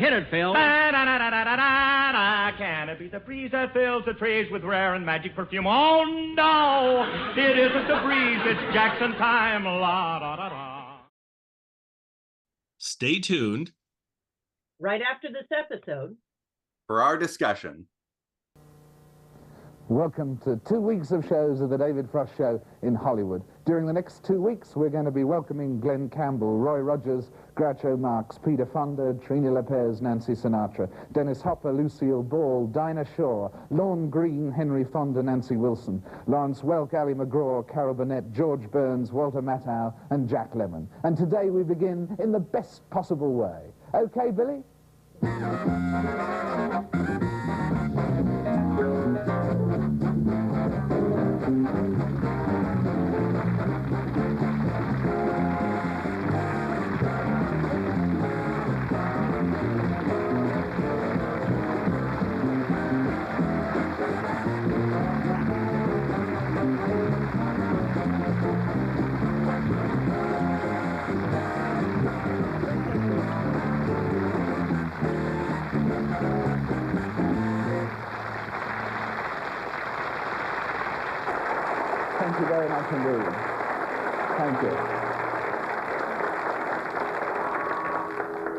Hit it, Phil. Da-da-da-da-da-da-da. Can it be the breeze that fills the trees with rare and magic perfume? Oh, no, it isn't the breeze, it's Jackson time. La-da-da-da. Stay tuned. Right after this episode. For our discussion. Welcome to 2 weeks of shows of the David Frost Show in Hollywood. During the next 2 weeks, we're going to be welcoming Glenn Campbell, Roy Rogers, Groucho Marx, Peter Fonda, Trini Lopez, Nancy Sinatra, Dennis Hopper, Lucille Ball, Dinah Shaw, Lorne Green, Henry Fonda, Nancy Wilson, Lawrence Welk, Ali McGraw, Carol Burnett, George Burns, Walter Matthau, and Jack Lemmon. And today we begin in the best possible way. Okay, Billy? Thank you very much indeed. Thank you.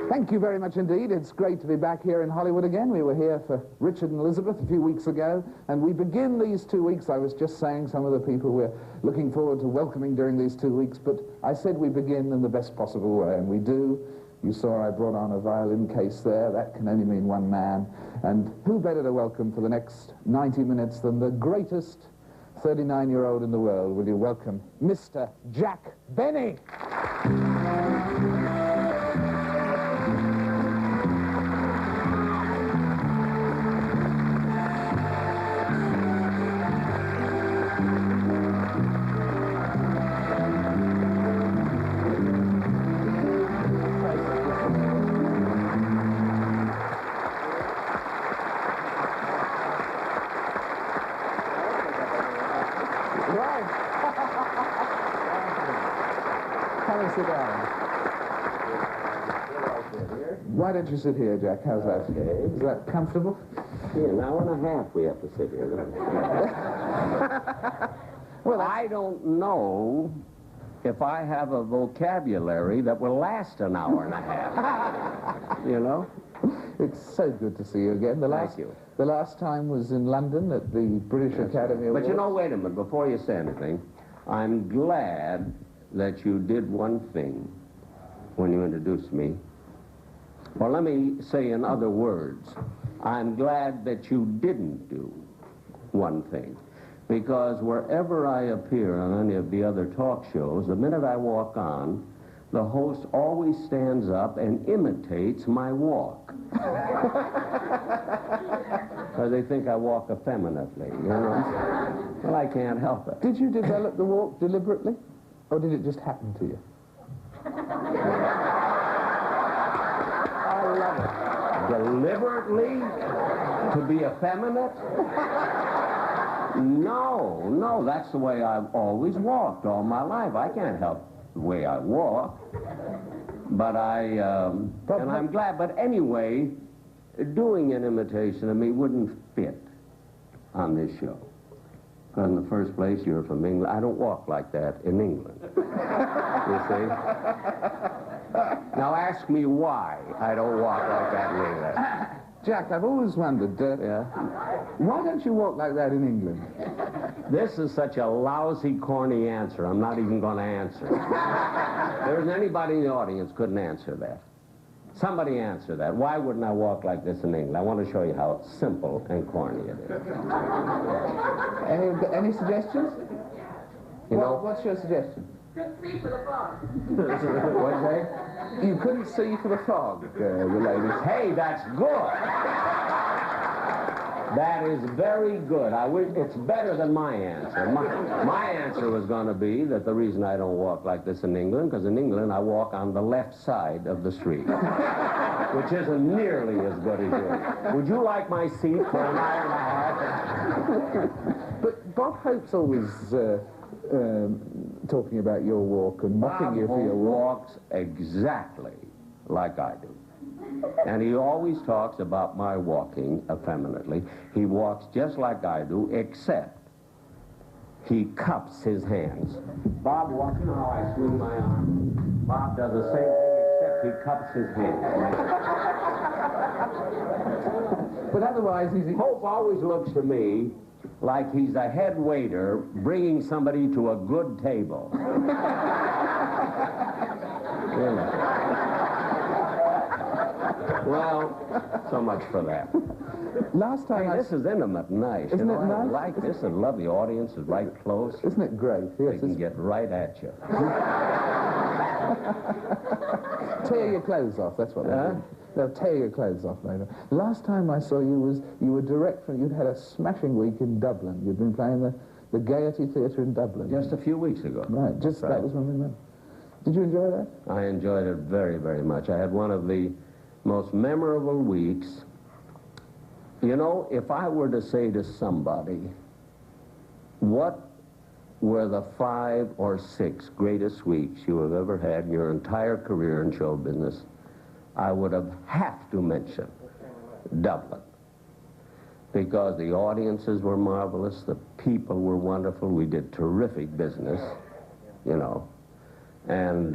Thank you very much indeed. It's great to be back here in Hollywood again. We were here for Richard and Elizabeth a few weeks ago, and we begin these 2 weeks. I was just saying some of the people we're looking forward to welcoming during these 2 weeks, but I said we begin in the best possible way, and we do. You saw I brought on a violin case there. That can only mean one man. And who better to welcome for the next 90 minutes than the greatest 39-year-old in the world? Will you welcome Mr. Jack Benny? Sit down. Why don't you sit here, Jack? How's that? Okay. Is that comfortable? Yeah, an hour and a half we have to sit here. Well, I don't know if I have a vocabulary that will last an hour and a half. You know? It's so good to see you again. Thank you. The last time was in London at the British Academy Awards. But you know, wait a minute, before you say anything, I'm glad that you did one thing when you introduced me. Or let me say in other words, I'm glad that you didn't do one thing. Because wherever I appear on any of the other talk shows, the minute I walk on, the host always stands up and imitates my walk. Because they think I walk effeminately, you know? Well, I can't help it. Did you develop the walk deliberately? Or did it just happen to you? I love it. Deliberately? To be effeminate? No, that's the way I've always walked all my life. I can't help the way I walk. But and I'm glad. But anyway, doing an imitation of me wouldn't fit on this show. Because in the first place, you're from England. I don't walk like that in England. You see? Now ask me why I don't walk like that in England. Jack, I've always wondered, why don't you walk like that in England? This is such a lousy, corny answer. I'm not even going to answer it. There isn't anybody in the audience couldn't answer that. Somebody answer that. Why wouldn't I walk like this in England? I want to show you how simple and corny it is. Any suggestions? You know, what's your suggestion? See for the fog. What's that? You couldn't see for the fog, the ladies. Hey, that's good. That is very good. I wish it's better than my answer. My answer was going to be that the reason I don't walk like this in England, because in England I walk on the left side of the street, which isn't nearly as good as yours. Would you like my seat for an hour and a half? But Bob Hope's always talking about your walk and mocking you for your walk. Walks exactly like I do. And he always talks about my walking effeminately. He walks just like I do, except he cups his hands. Bob walks, you know how I swing my arm? Bob does the same thing, except he cups his hands. But otherwise, he's... Hope always looks to me like he's a head waiter bringing somebody to a good table. Really. Well, so much for that. Last time Hey, this is intimate and nice. Isn't you know, it I nice? like this and love the audience is right close. Isn't it great? Yes, They can get right at you. tear your clothes off, that's what they'll do. They'll tear your clothes off later. Last time I saw you you were direct from, you'd had a smashing week in Dublin. You'd been playing the Gaiety Theatre in Dublin. Just a few weeks ago. Right, just That's right. that was when we met. Did you enjoy that? I enjoyed it very, very much. I had one of the most memorable weeks. You know, if I were to say to somebody, what were the 5 or 6 greatest weeks you have ever had in your entire career in show business, I would have to mention Dublin. Because the audiences were marvelous, the people were wonderful, we did terrific business, you know. And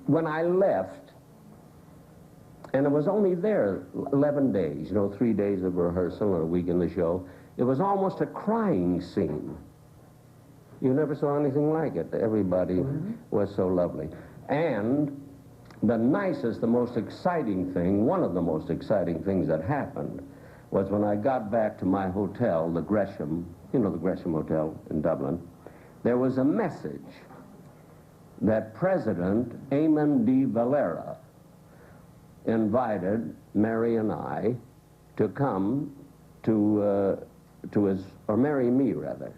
when I left, and it was only there 11 days, you know, 3 days of rehearsal and a week in the show, it was almost a crying scene. You never saw anything like it. Everybody was so lovely. And the nicest, the most exciting thing, one of the most exciting things that happened was when I got back to my hotel, the Gresham, you know, the Gresham Hotel in Dublin, there was a message that President Eamon de Valera invited Mary and I to come to his, or Mary and me, rather.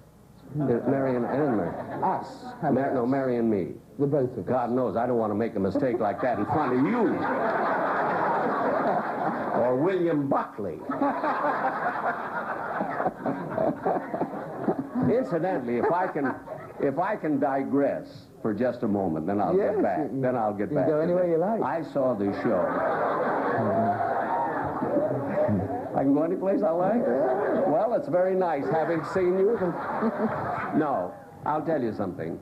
Mary and Mary. Us. No, Mary and me. The both of us. God knows I don't want to make a mistake like that in front of you. Or William Buckley. Incidentally, if I can digress for just a moment, then I'll get back. Then I'll get back. You can go anywhere you like. I saw the show. I can go any place I like? Well, it's very nice having seen you. No, I'll tell you something.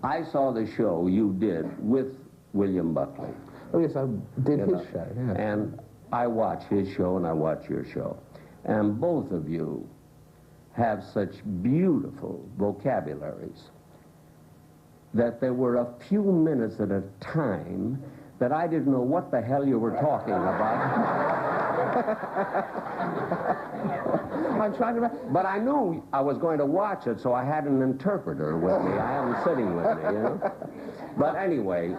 I saw the show you did with William Buckley. Oh, yes, I did his show. Yeah. And I watch his show and I watch your show. And both of you have such beautiful vocabularies that there were a few minutes at a time that I didn't know what the hell you were talking about. I'm trying to... But I knew I was going to watch it, so I had an interpreter with me. I had him sitting with me, you know. But anyway...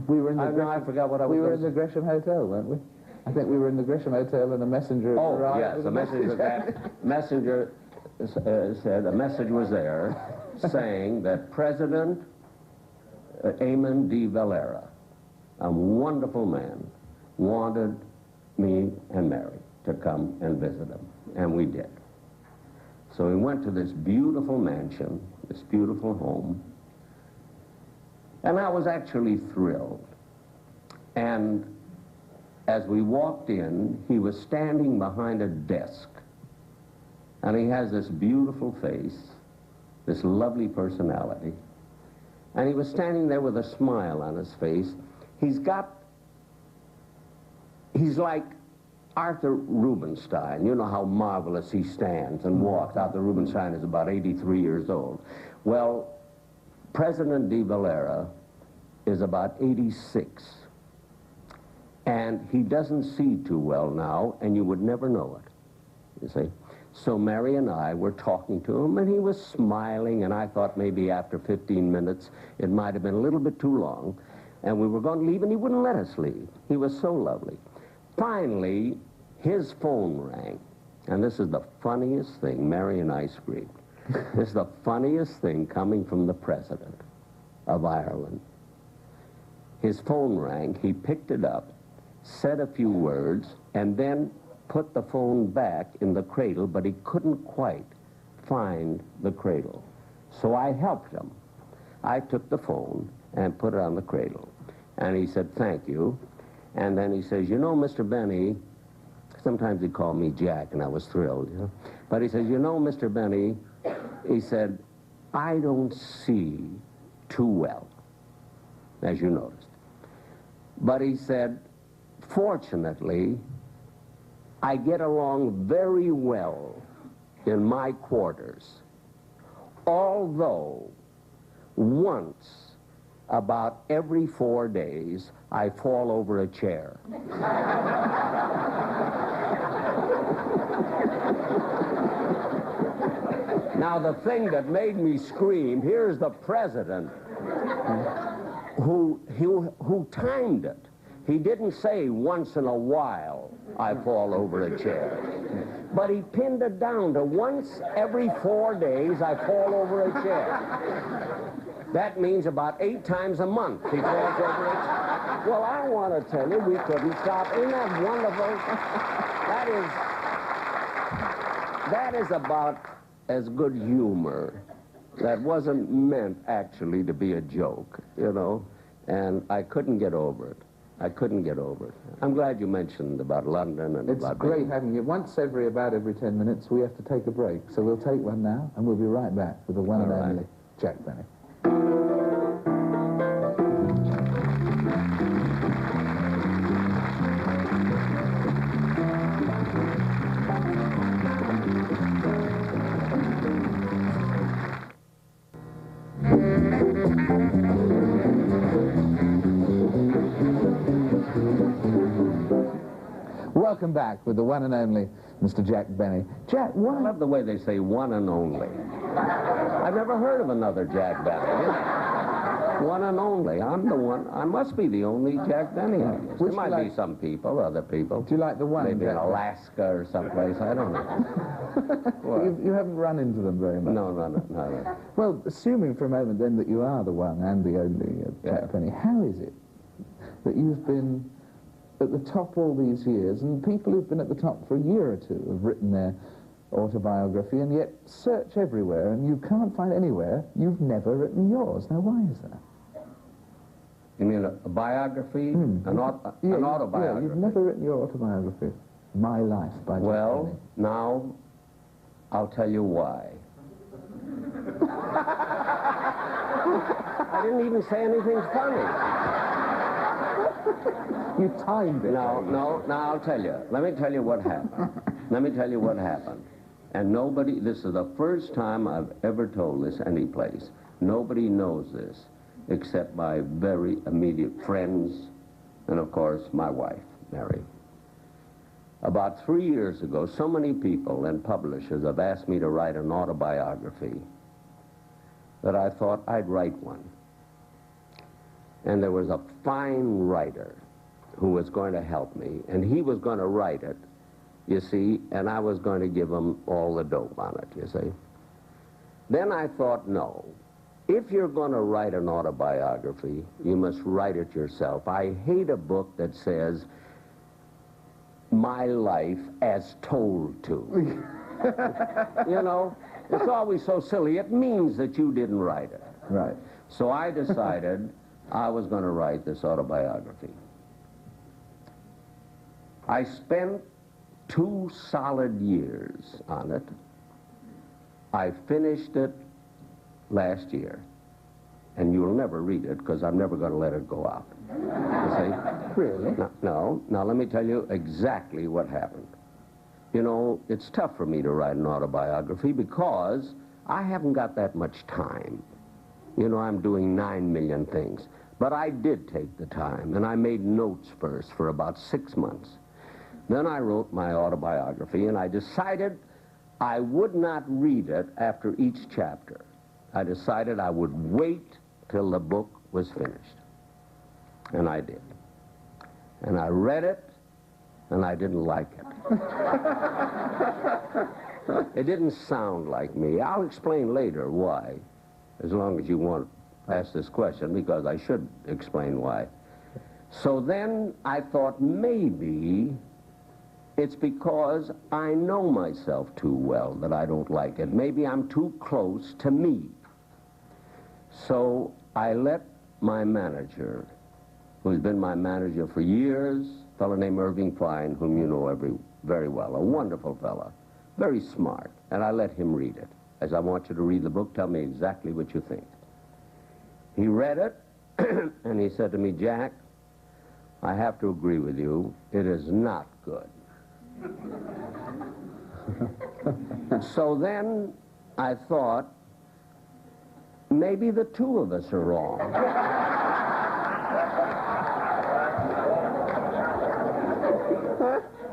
We were in the I forgot what I was We were going in the Gresham Hotel, weren't we? I think we were in the Gresham Hotel and the messenger arrived. Oh, yes, with the a messenger said a message was there saying that President Eamon de Valera, a wonderful man, wanted me and Mary to come and visit him, and we did. So we went to this beautiful mansion, this beautiful home, and I was actually thrilled. And as we walked in, he was standing behind a desk, and he has this beautiful face, this lovely personality, and he was standing there with a smile on his face. He's like Arthur Rubinstein. You know how marvelous he stands and walks. Arthur Rubinstein is about 83 years old. Well, President de Valera is about 86. And he doesn't see too well now, and you would never know it, you see. So Mary and I were talking to him, and he was smiling, and I thought maybe after 15 minutes it might have been a little bit too long, and we were going to leave, and he wouldn't let us leave. He was so lovely. Finally, his phone rang, and this is the funniest thing. Mary and I screamed. This is the funniest thing coming from the President of Ireland. His phone rang, he picked it up, said a few words, and then put the phone back in the cradle, but he couldn't quite find the cradle. So I helped him. I took the phone and put it on the cradle. And he said, thank you. And then he says, you know, Mr. Benny, sometimes he'd call me Jack, and I was thrilled, you know. But he says, you know, Mr. Benny, he said, I don't see too well, as you noticed. But he said, fortunately, I get along very well in my quarters, although once about every 4 days, I fall over a chair. Now, the thing that made me scream, here's the president who timed it. He didn't say once in a while I fall over a chair, but he pinned it down to once every 4 days I fall over a chair. That means about 8 times a month he falls over a chair. Well, I want to tell you, we couldn't stop. Isn't that wonderful? That is about as good humor. That wasn't meant actually to be a joke, you know, and I couldn't get over it. I couldn't get over it. I'm glad you mentioned about London and about... It's great having you. Once about every 10 minutes, we have to take a break. So we'll take one now, and we'll be right back with the one and only Jack Benny. Welcome back with the one and only Mr. Jack Benny. Jack, I love the way they say one and only. I've never heard of another Jack Benny. One and only. I'm the one. I must be the only Jack Benny, I guess. There might be some people, other people. Do you like the one? Maybe in Alaska or someplace. I don't know. You haven't run into them very much. No. Well, assuming for a moment then that you are the one and the only Jack Benny, how is it that you've been at the top all these years, and people who've been at the top for a year or two have written their autobiography, and yet search everywhere, and you can't find anywhere you've never written yours? Now, why is that? You mean a biography? An autobiography? Yeah, you've never written your autobiography. My Life by Jack Benny. Now, I'll tell you why. I didn't even say anything funny. You timed it. No, I'll tell you. Let me tell you what happened. And nobody, this is the first time I've ever told this anyplace. Nobody knows this except my very immediate friends and, of course, my wife, Mary. About 3 years ago, so many people and publishers have asked me to write an autobiography that I thought I'd write one. And there was a fine writer who was going to help me, and he was going to write it, you see, and I was going to give him all the dope on it, you see. Then I thought, no, if you're going to write an autobiography, you must write it yourself. I hate a book that says, my life as told to. You know, it's always so silly. It means that you didn't write it. Right. So I decided I was going to write this autobiography. I spent 2 solid years on it. I finished it last year. And you'll never read it because I'm never going to let it go out. You see? Really? No. Now, let me tell you exactly what happened. You know, it's tough for me to write an autobiography because I haven't got that much time. You know, I'm doing 9 million things. But I did take the time, and I made notes first for about 6 months. Then I wrote my autobiography, and I decided I would not read it after each chapter. I decided I would wait till the book was finished. And I did. And I read it, and I didn't like it. It didn't sound like me. I'll explain later why, as long as you want to ask this question, because I should explain why. So then I thought maybe it's because I know myself too well that I don't like it. Maybe I'm too close to me. So I let my manager, who's been my manager for years, a fellow named Irving Fine, whom you know very well, a wonderful fella, very smart, and I let him read it. As I want you to read the book, tell me exactly what you think. He read it, and he said to me, Jack, I have to agree with you, it is not good. So then I thought, maybe the two of us are wrong.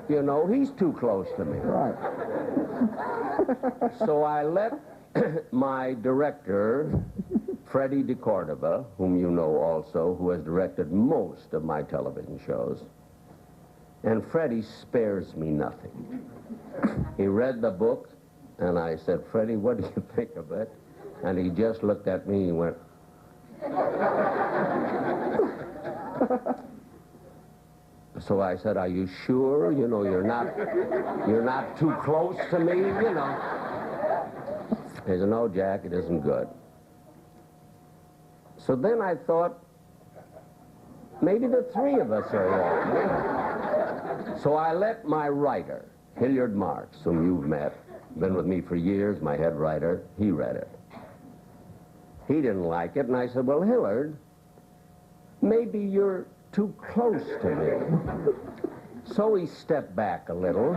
You know, he's too close to me. Right. So I let my director, Freddie DeCordova, whom you know also, who has directed most of my television shows, and Freddie spares me nothing. He read the book, and I said, Freddie, what do you think of it? And he just looked at me and went, so I said, are you sure? You know, you're not too close to me, you know. He said, no, Jack, it isn't good. So then I thought, maybe the three of us are wrong. So I let my writer, Hilliard Marks, whom you've met, been with me for years, my head writer, he read it. He didn't like it, and I said, well, Hilliard, maybe you're too close to me. So he stepped back a little.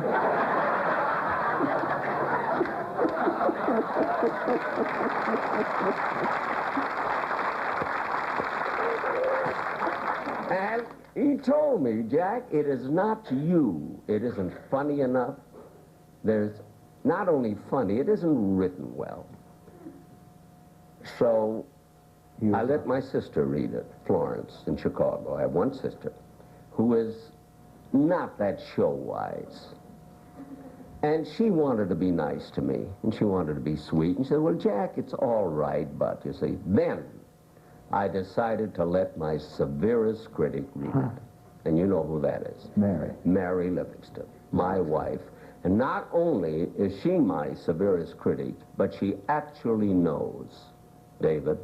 And he told me, Jack, it is not you. It isn't funny enough. There's not only funny, it isn't written well. So I let my sister read it, Florence, in Chicago. I have one sister who is not that show-wise. And she wanted to be nice to me, and she wanted to be sweet. And she said, well, Jack, it's all right, but, you see, then I decided to let my severest critic read it. And you know who that is. Mary. Mary Livingston, my wife. And not only is she my severest critic, but she actually knows, David,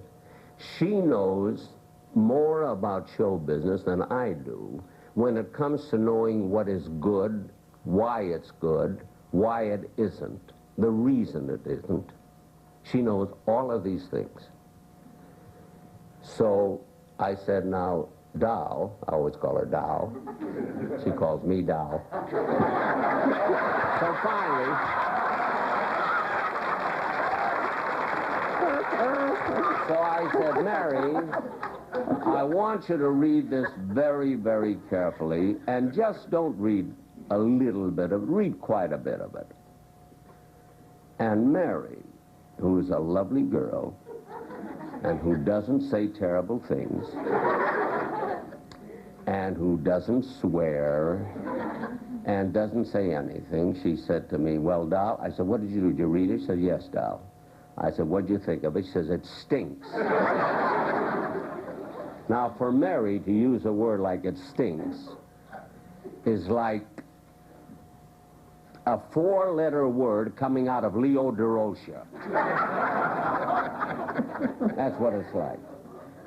she knows more about show business than I do when it comes to knowing what is good, why it's good, why it isn't, the reason it isn't. She knows all of these things. So I said, now, Dow, I always call her Dow. She calls me Dow. So finally, so I said, Mary, I want you to read this very, very carefully, and just don't read a little bit of it, read quite a bit of it. And Mary, who is a lovely girl, and who doesn't say terrible things, and who doesn't swear, and doesn't say anything, she said to me, well, Dow, I said, what did you do? Did you read it? She said, yes, Dow. I said, what did you think of it? She says, it stinks. Now, for Mary to use a word like it stinks is like a four-letter word coming out of Leo DeRocha. That's what it's like.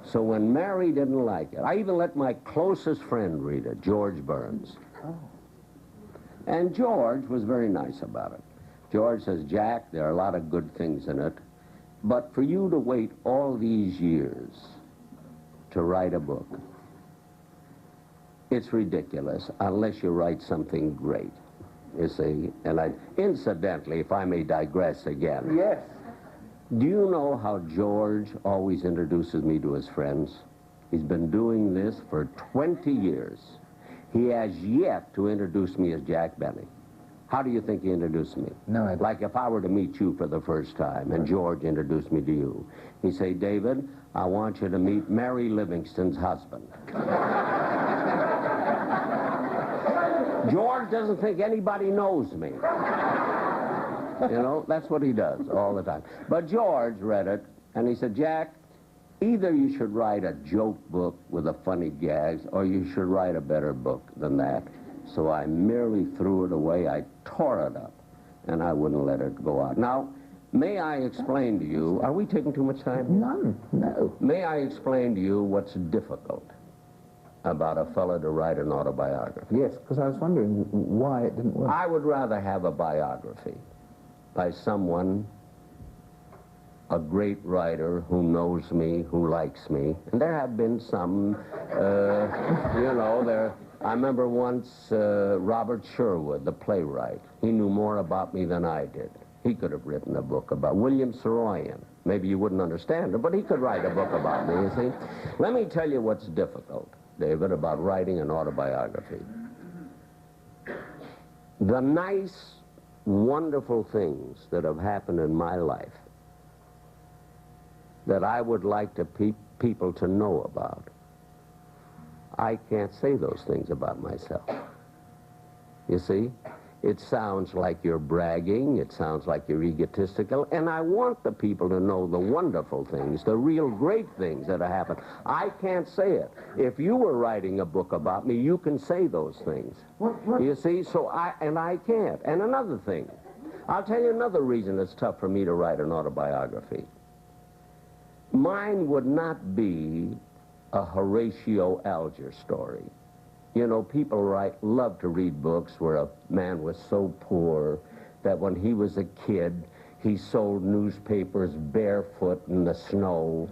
So when Mary didn't like it, I even let my closest friend read it, George Burns. Oh. And George was very nice about it. George says, Jack, there are a lot of good things in it, but for you to wait all these years to write a book, it's ridiculous unless you write something great, you see. And incidentally, if I may digress again. Yes. Do you know how George always introduces me to his friends? He's been doing this for 20 years. He has yet to introduce me as Jack Benny. How do you think he introduced me? No idea. Like if I were to meet you for the first time and George introduced me to you. He'd say, David, I want you to meet Mary Livingston's husband. George doesn't think anybody knows me. You know, that's what he does all the time. But George read it, and he said, Jack, either you should write a joke book with a funny gags, or you should write a better book than that. So I merely threw it away. I tore it up, and I wouldn't let it go out. Now, May I explain to you, are we taking too much time? None, no. May I explain to you what's difficult about a fellow to write an autobiography? Yes, because I was wondering why it didn't work. I would rather have a biography by someone, a great writer who knows me, who likes me. And there have been some, you know, I remember once Robert Sherwood, the playwright. He knew more about me than I did. He could have written a book about William Saroyan. Maybe you wouldn't understand it, but he could write a book about me, you see. Let me tell you what's difficult, David, about writing an autobiography. The nice, wonderful things that have happened in my life that I would like people to know about, I can't say those things about myself. You see? It sounds like you're bragging, it sounds like you're egotistical, and I want the people to know the wonderful things, the real great things that have happened. I can't say it. If you were writing a book about me, you can say those things. What? You see, so I can't. And another thing, I'll tell you another reason it's tough for me to write an autobiography. Mine would not be a Horatio Alger story. You know, people love to read books where a man was so poor that when he was a kid, he sold newspapers barefoot in the snow.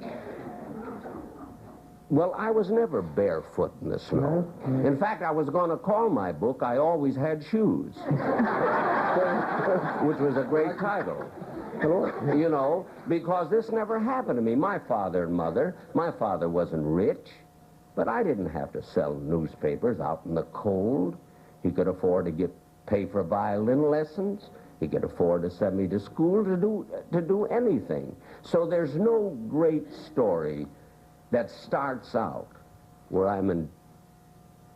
Well, I was never barefoot in the snow. In fact, I was going to call my book, I Always Had Shoes, which was a great title. You know, because this never happened to me. My father and mother, my father wasn't rich. But I didn't have to sell newspapers out in the cold. He could afford to pay for violin lessons. He could afford to send me to school to do anything. So there's no great story that starts out where I'm in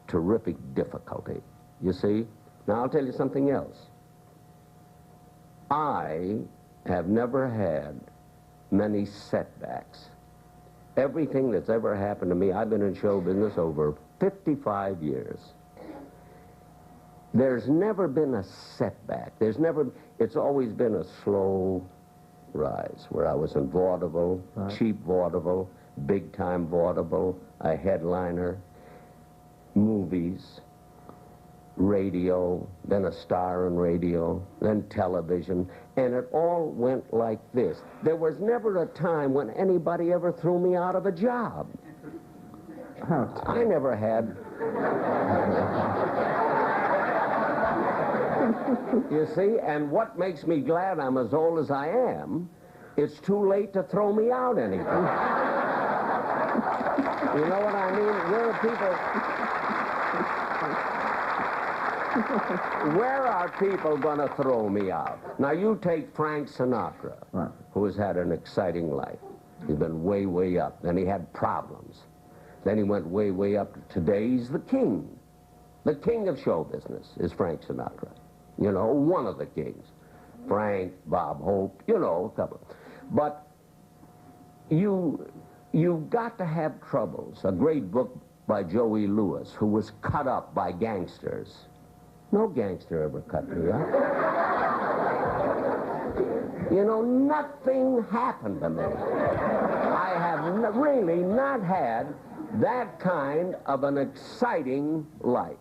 terrific difficulty. You see? Now I'll tell you something else. I have never had many setbacks. Everything that's ever happened to me, I've been in show business over 55 years. There's never been a setback. It's always been a slow rise, where I was in vaudeville, cheap vaudeville, big-time vaudeville, a headliner, movies, radio, then a star in radio, then television, and it all went like this. There was never a time when anybody ever threw me out of a job. I never had. You see, and what makes me glad I'm as old as I am, it's too late to throw me out anytime. You know what I mean? Where are people going to throw me out? Now, you take Frank Sinatra, who has had an exciting life. He's been way, way up. Then he had problems. Then he went way, way up. Today, he's the king. The king of show business is Frank Sinatra. You know, one of the kings. Frank, Bob Hope, you know, a couple. But you've got to have troubles. A great book by Joey Lewis, who was cut up by gangsters. No gangster ever cut me up. You know, nothing happened to me. I have really not had that kind of an exciting life.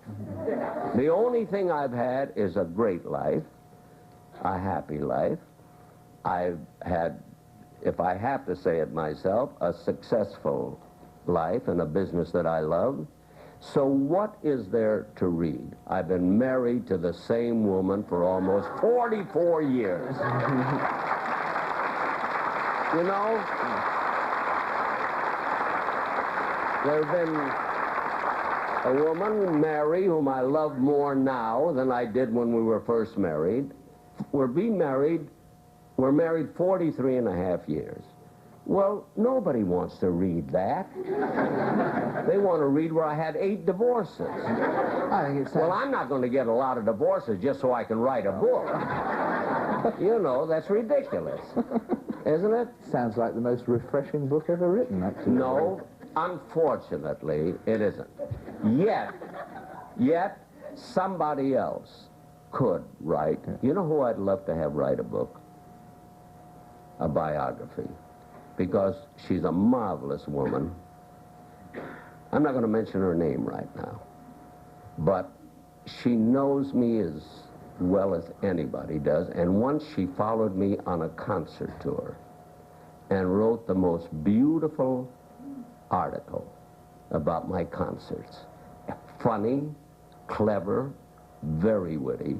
The only thing I've had is a great life, a happy life. I've had, if I have to say it myself, a successful life in a business that I love. So what is there to read? I've been married to the same woman for almost 44 years. You know, there's been a woman, Mary, whom I love more now than I did when we were first married. We're married 43 and a half years. Well, nobody wants to read that. They want to read where I had 8 divorces. I think it's Well, I'm not going to get a lot of divorces just so I can write a book. You know, that's ridiculous, isn't it? Sounds like the most refreshing book ever written, actually. No, unfortunately, it isn't. Yet, somebody else could write. You know who I'd love to have write a book? a biography, because she's a marvelous woman. I'm not going to mention her name right now, but she knows me as well as anybody does, and once she followed me on a concert tour and wrote the most beautiful article about my concerts. Funny, clever, very witty,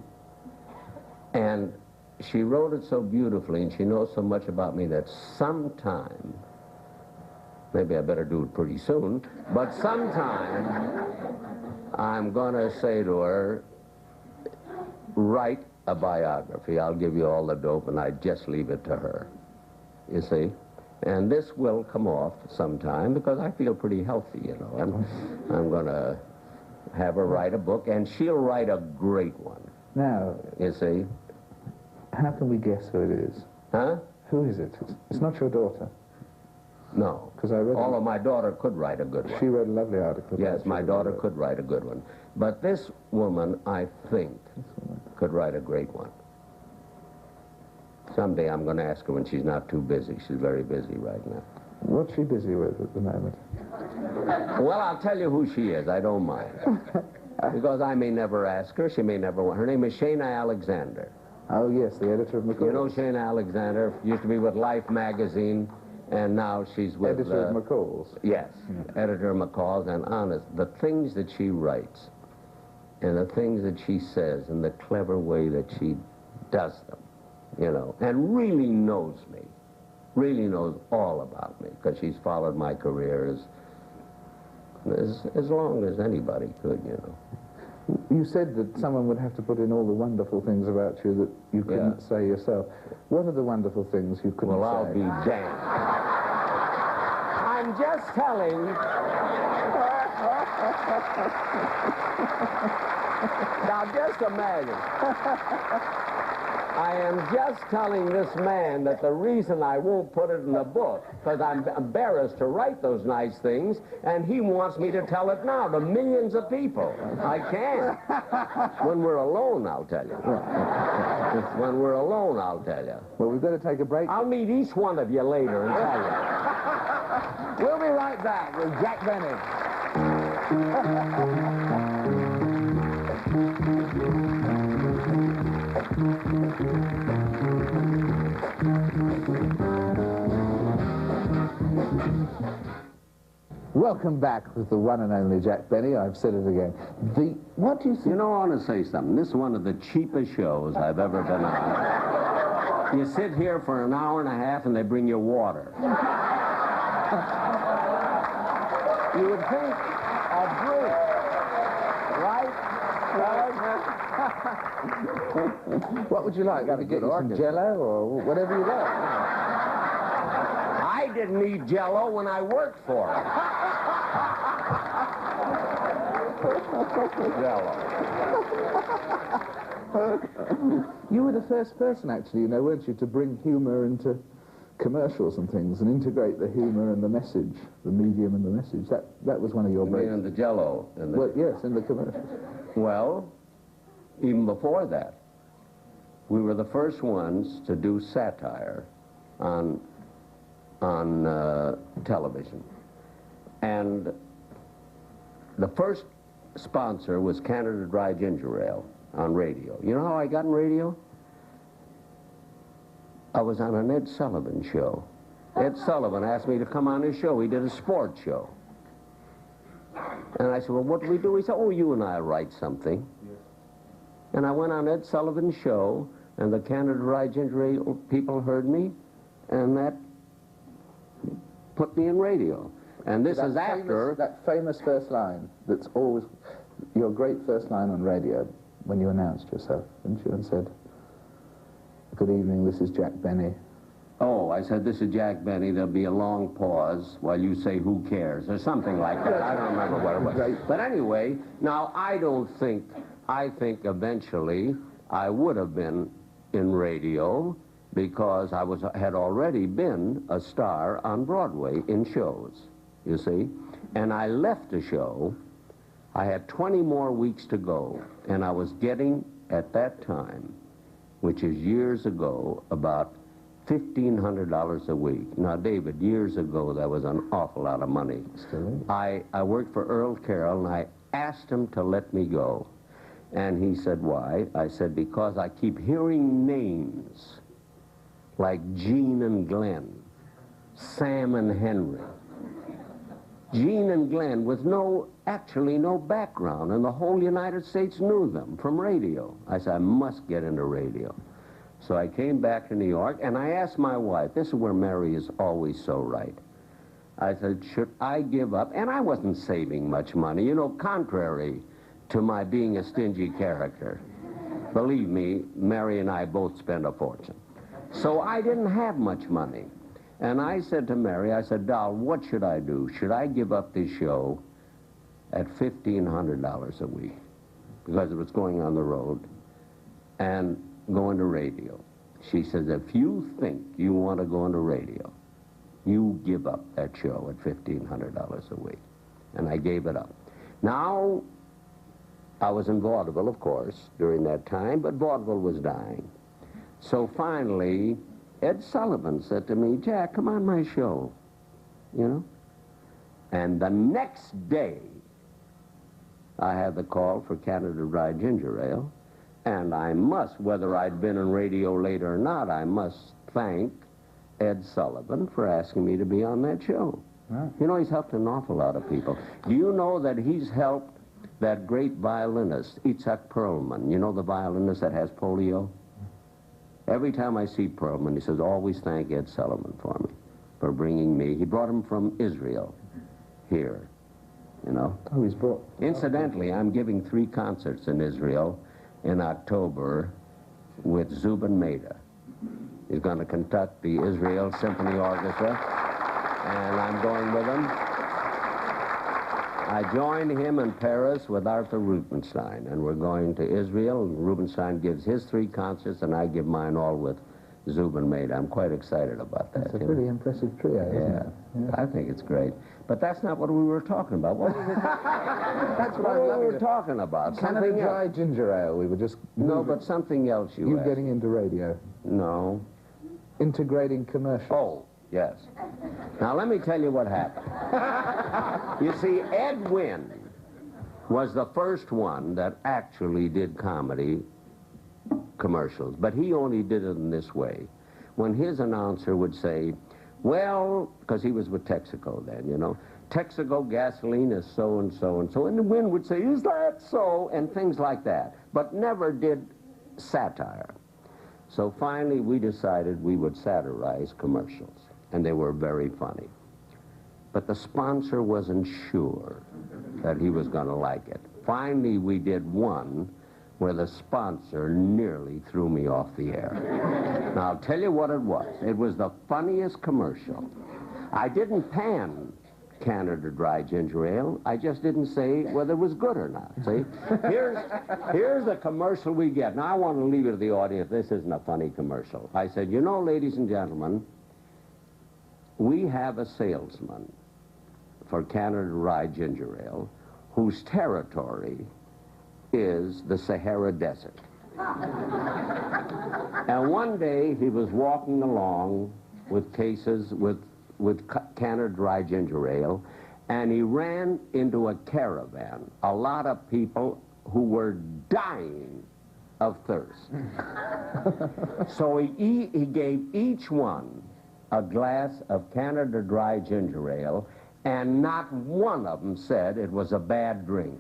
and she wrote it so beautifully, and she knows so much about me that sometime, maybe I better do it pretty soon, but sometime I'm gonna say to her, write a biography. I'll give you all the dope, and I just leave it to her, you see? And this will come off sometime, because I feel pretty healthy, you know, and I'm gonna have her write a book, and she'll write a great one. Now, you see? how can we guess who it is? Huh? Who is it? It's not your daughter. No. Because I read... Although my daughter could write a good one. She wrote a lovely article. Yes, my daughter could write a good one. But this woman, I think, could write a great one. Someday I'm going to ask her when she's not too busy. She's very busy right now. What's she busy with at the moment? Well, I'll tell you who she is. I don't mind. Because I may never ask her. She may never want. Her name is Shana Alexander. Oh, yes, the editor of McCall. You know Shana Alexander? Used to be with Life magazine, and now she's with... Editor of McCall's. Yes, editor of McCall's, and honest, the things that she writes, and the things that she says, and the clever way that she does them, you know, and really knows me, really knows all about me, because she's followed my career as long as anybody could, you know. You said that someone would have to put in all the wonderful things about you that you couldn't say yourself. What are the wonderful things you couldn't say? Well, I'll be damned. I'm just telling... Now, just imagine. I am just telling this man that the reason I won't put it in the book, because I'm embarrassed to write those nice things, and he wants me to tell it now to millions of people. I can't. When we're alone, I'll tell you. When we're alone, I'll tell you. Well, we've got to take a break. I'll meet each one of you later and tell you. We'll be right back with Jack Benny. Welcome back with the one and only Jack Benny. I've said it again. What do you think? You know, I want to say something. This is one of the cheapest shows I've ever been on. You sit here for an hour and a half and they bring you water. You would think a drink, right? What would you like? Got to get you some Jell-O or whatever you like. I didn't need Jell-O when I worked for it. You were the first person, actually, you know, weren't you, to bring humor into commercials and things and integrate the humor and the message, the medium and the message. That was one of your breaks. And the Jell-O. Well, yes, in the commercials. Well, even before that, we were the first ones to do satire on television. And the first sponsor was Canada Dry Ginger Ale on radio. You know how I got in radio? I was on an Ed Sullivan show. Ed Sullivan asked me to come on his show. He did a sports show. And I said, well, what do we do? He said, oh, you and I'll write something. Yes. And I went on Ed Sullivan's show, and the Canada Dry Ginger Ale people heard me, and that put me in radio. And this is after... That famous first line that's always your great first line on radio when you announced yourself, didn't you, and said, good evening, this is Jack Benny. Oh, I said, this is Jack Benny. There'll be a long pause while you say, who cares, or something like that. I don't remember what it was. Right. But anyway, now, I think eventually I would have been in radio because I had already been a star on Broadway in shows, you see. And I left the show. I had 20 more weeks to go, and I was getting, at that time, which is years ago, about $1,500 a week. Now, David, years ago, that was an awful lot of money. I worked for Earl Carroll, and I asked him to let me go. And he said, why? I said, because I keep hearing names like Gene and Glenn, Sam and Henry. Gene and Glenn with actually no background, and the whole United States knew them from radio. I said, I must get into radio. So I came back to New York, and I asked my wife, this is where Mary is always so right. I said, should I give up? And I wasn't saving much money, you know, contrary to my being a stingy character. Believe me, Mary and I both spent a fortune. So I didn't have much money. And I said to Mary, I said, Doll, what should I do? Should I give up this show at $1,500 a week? Because it was going on the road, and go into radio. She says, if you think you want to go into radio, you give up that show at $1,500 a week. And I gave it up. Now, I was in vaudeville, of course, during that time, but vaudeville was dying. So finally, Ed Sullivan said to me, Jack, come on my show, you know? And the next day, I had the call for Canada Dry Ginger Ale, and I must, whether I'd been in radio late or not, I must thank Ed Sullivan for asking me to be on that show. Right. You know, he's helped an awful lot of people. Do you know that he's helped that great violinist, Itzhak Perlman? You know the violinist that has polio? Every time I see Perlman, he says, always thank Ed Sullivan for me, for bringing me. He brought him from Israel here, you know. Oh, he's brought... Incidentally, I'm giving 3 concerts in Israel in October with Zubin Mehta. He's going to conduct the Israel Symphony Orchestra, and I'm going with him. I joined him in Paris with Arthur Rubinstein, and we're going to Israel. Rubinstein gives his 3 concerts, and I give mine all with Zubin Mehta. I'm quite excited about that. That's a pretty impressive trio, isn't it? Yeah, I think it's great. But that's not what we were talking about. What was it? That's what we were talking about. Canada Dry Ginger Ale, we were just... No, but something else you asked. getting into radio. No. Integrating commercials. Oh, yes. Now, let me tell you what happened. You see, Ed Wynn was the first one that actually did comedy commercials, but he only did it in this way. When his announcer would say, well, because he was with Texaco then, you know, Texaco gasoline is so and so and so, and the Wynn would say, is that so? And things like that, but never did satire. So finally we decided we would satirize commercials, and they were very funny. But the sponsor wasn't sure that he was going to like it. Finally we did one where the sponsor nearly threw me off the air. Now, I'll tell you what it was. It was the funniest commercial. I didn't pan Canada Dry Ginger Ale. I just didn't say whether it was good or not, see? Here's the commercial we get. Now, I want to leave it to the audience. This isn't a funny commercial. I said, you know, ladies and gentlemen, we have a salesman for Canada Dry Ginger Ale whose territory is the Sahara Desert. And one day he was walking along with cases with Canada Dry Ginger Ale, and he ran into a caravan, a lot of people who were dying of thirst. So he gave each one a glass of Canada Dry Ginger Ale, and not one of them said it was a bad drink.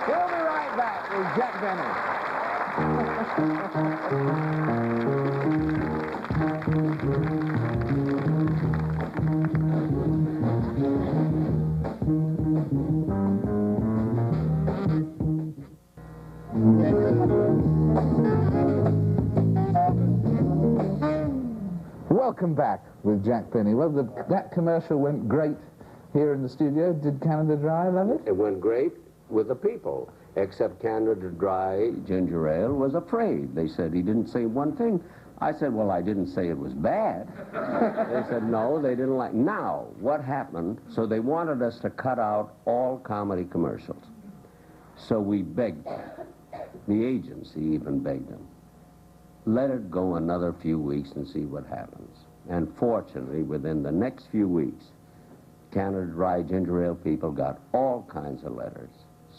We'll be right back with Jack Benny. Welcome back with Jack Benny. Well, that commercial went great here in the studio. Did Canada Dry love it? It went great with the people, except Canada Dry Ginger Ale was afraid. They said he didn't say one thing. I said, well, I didn't say it was bad. They said, no, they didn't like. Now, what happened? So they wanted us to cut out all comedy commercials. So we begged them. The agency even begged them. Let it go another few weeks and see what happens. And fortunately, within the next few weeks, Canada Dry Ginger Ale people got all kinds of letters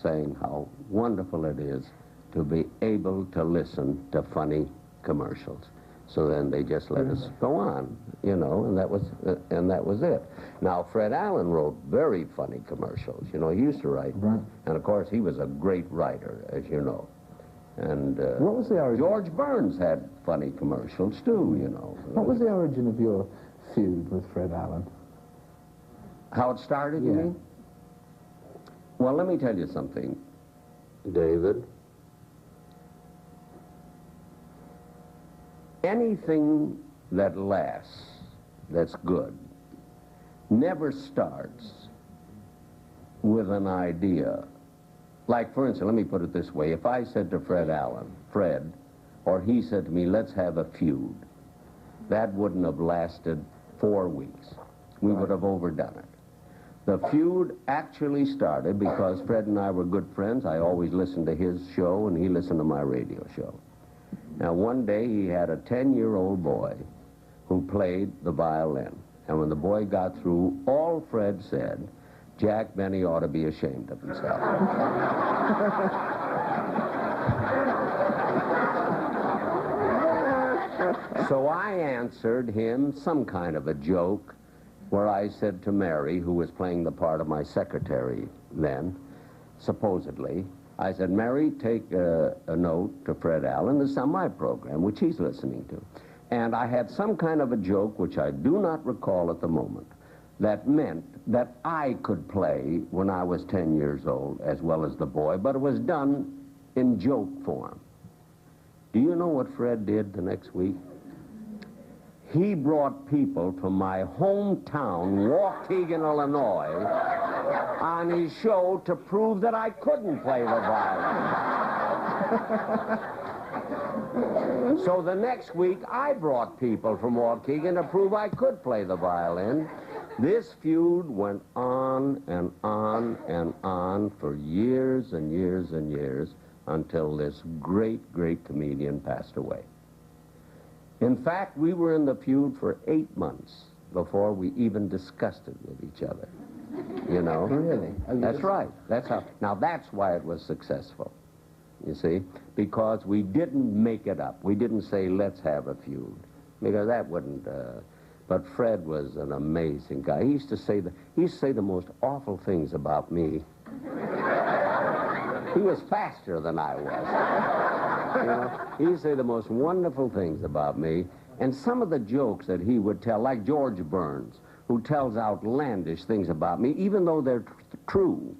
saying how wonderful it is to be able to listen to funny commercials. So then they just let us go on, you know, and that was it. Now, Fred Allen wrote very funny commercials. You know, he used to write. Right. And, of course, he was a great writer, as you know. And what was the origin? George Burns had funny commercials, too, you know. What was the origin of your feud with Fred Allen? How it started, you Yeah. mean? Well, let me tell you something, David. Anything that lasts, that's good, never starts with an idea. Like, for instance, let me put it this way. If I said to Fred Allen, Fred, or he said to me, let's have a feud, that wouldn't have lasted 4 weeks. We would have overdone it. The feud actually started because Fred and I were good friends. I always listened to his show, and he listened to my radio show. Now, one day he had a 10-year-old boy who played the violin. And when the boy got through, all Fred said, Jack Benny ought to be ashamed of himself. So I answered him some kind of a joke where I said to Mary, who was playing the part of my secretary then, supposedly, I said, Mary, take a note to Fred Allen. This is on my program, which he's listening to. And I had some kind of a joke, which I do not recall at the moment, that meant that I could play when I was 10 years old, as well as the boy, but it was done in joke form. Do you know what Fred did the next week? He brought people from my hometown, Waukegan, Illinois, on his show to prove that I couldn't play the violin. So the next week, I brought people from Waukegan to prove I could play the violin. This feud went on and on and on for years and years and years until this great, great comedian passed away. In fact, we were in the feud for 8 months before we even discussed it with each other. You know? Really? That's right. That's how. Now, that's why it was successful, you see, because we didn't make it up. We didn't say, let's have a feud, because that wouldn't... But Fred was an amazing guy. He used to say the most awful things about me. He was faster than I was. You know? He used to say the most wonderful things about me. And some of the jokes that he would tell, like George Burns, who tells outlandish things about me, even though they're true.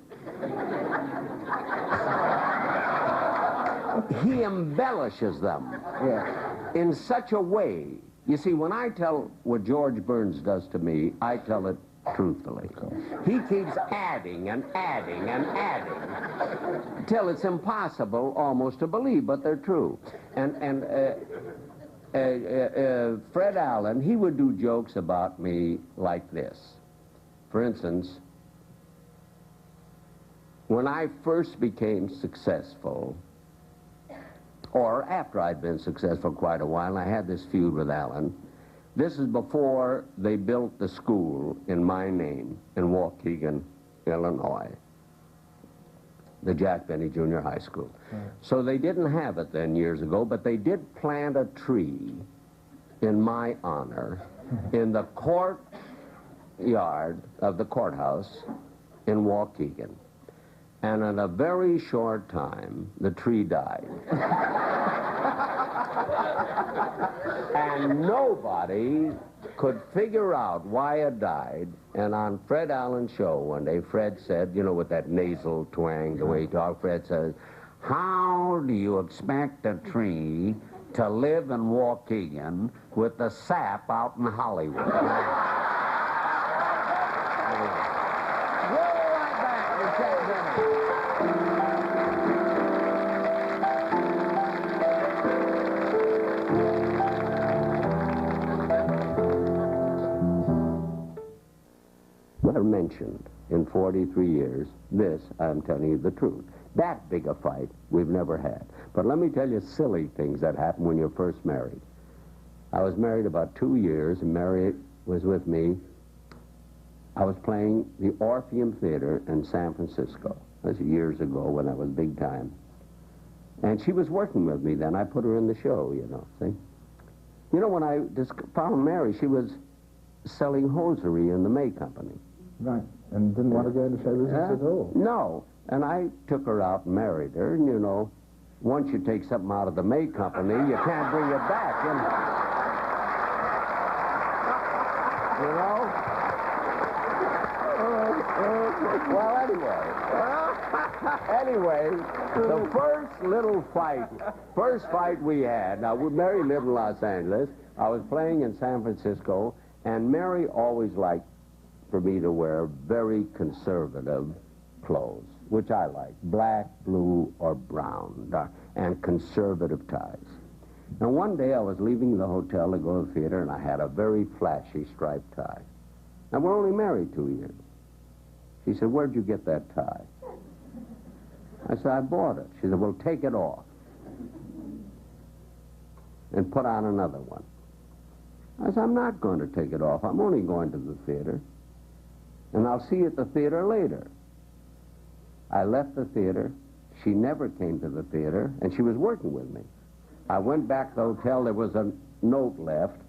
He embellishes them in such a way. You see, when I tell what George Burns does to me, I tell it truthfully. He keeps adding and adding and adding till it's impossible almost to believe, but they're true. And Fred Allen, he would do jokes about me like this. For instance, when I first became successful, or after I'd been successful quite a while, and I had this feud with Allen. This is before they built the school in my name in Waukegan, Illinois, the Jack Benny Junior High School. Right. So they didn't have it then years ago, but they did plant a tree in my honor in the courtyard of the courthouse in Waukegan. And in a very short time, the tree died. And nobody could figure out why it died. And on Fred Allen's show one day, Fred said, you know, with that nasal twang, the way he talked, Fred says, how do you expect a tree to live in Waukegan with the sap out in Hollywood? Never mentioned in 43 years, this, I'm telling you the truth. That big a fight we've never had. But let me tell you silly things that happen when you're first married. I was married about 2 years, and Mary was with me. I was playing the Orpheum Theater in San Francisco. This was years ago when I was big time. And she was working with me then. I put her in the show, you know, see? You know, when I found Mary, she was selling hosiery in the May Company. Right. And didn't want to go into show business at all? No. And I took her out and married her. And, you know, once you take something out of the May Company, you can't bring it back. You know? Well, anyway, the first fight we had, now, Mary lived in Los Angeles. I was playing in San Francisco, and Mary always liked for me to wear very conservative clothes, which I like, black, blue, or brown, and conservative ties. And one day I was leaving the hotel to go to the theater, and I had a very flashy striped tie. And we're only married 2 years. She said, "Where'd you get that tie?" I said, "I bought it." She said, "Well, take it off and put on another one." I said, "I'm not going to take it off. I'm only going to the theater, and I'll see you at the theater later." I left the theater. She never came to the theater, and she was working with me. I went back to the hotel. There was a note left.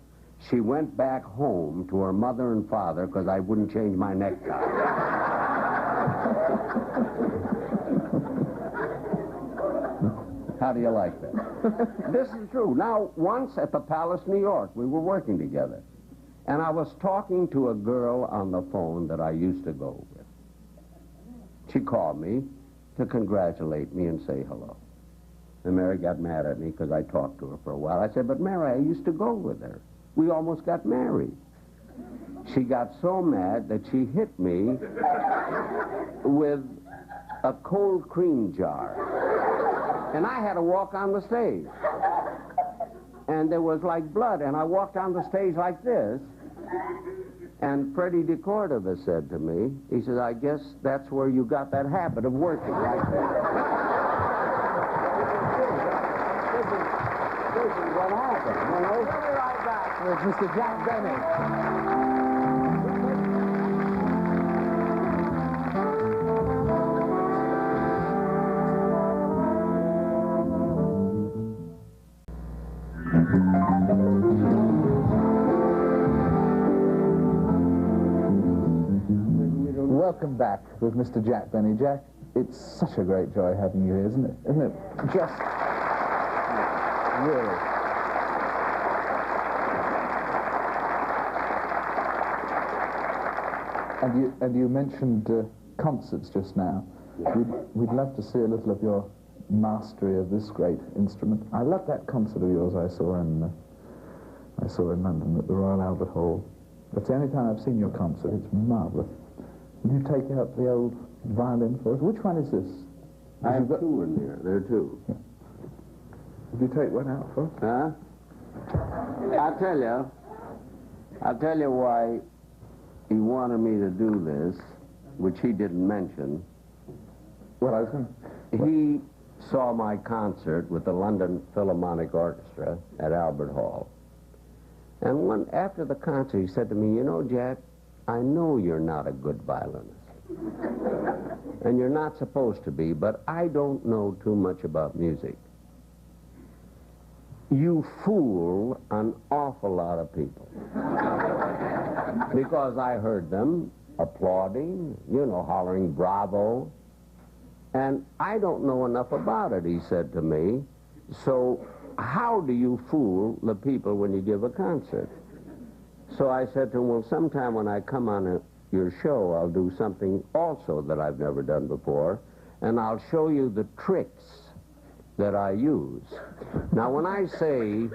She went back home to her mother and father because I wouldn't change my necktie. How do you like that? This is true. Now, once at the Palace, New York, we were working together. And I was talking to a girl on the phone that I used to go with. She called me to congratulate me and say hello. And Mary got mad at me because I talked to her for a while. I said, "But Mary, I used to go with her. We almost got married." She got so mad that she hit me with a cold cream jar. And I had to walk on the stage. And there was like blood, and I walked on the stage like this. And Freddie DeCordova said to me, he said, "I guess that's where you got that habit of working like that." This is what happened, you know? We'll be right back with Mr. Jack Benny. Welcome back with Mr. Jack Benny. Jack, it's such a great joy having you here, isn't it? Isn't it? Just really. And you mentioned concerts just now. We'd love to see a little of your mastery of this great instrument. I love that concert of yours I saw in London at the Royal Albert Hall. That's the only time I've seen your concert. It's marvellous. Will you take out the old violin for us? Which one is this? I have two in there. There are two. Yeah. Would you take one out for us? Huh? I'll tell you why he wanted me to do this, which he didn't mention. Well, I was going to... He saw my concert with the London Philharmonic Orchestra at Albert Hall. And after the concert, he said to me, "You know, Jack, I know you're not a good violinist. And you're not supposed to be, but I don't know too much about music. You fool an awful lot of people." Because I heard them applauding, you know, hollering bravo. And I don't know enough about it, he said to me. So how do you fool the people when you give a concert? So I said to him, "Well, sometime when I come on your show, I'll do something also that I've never done before, and I'll show you the tricks that I use." Now, when I say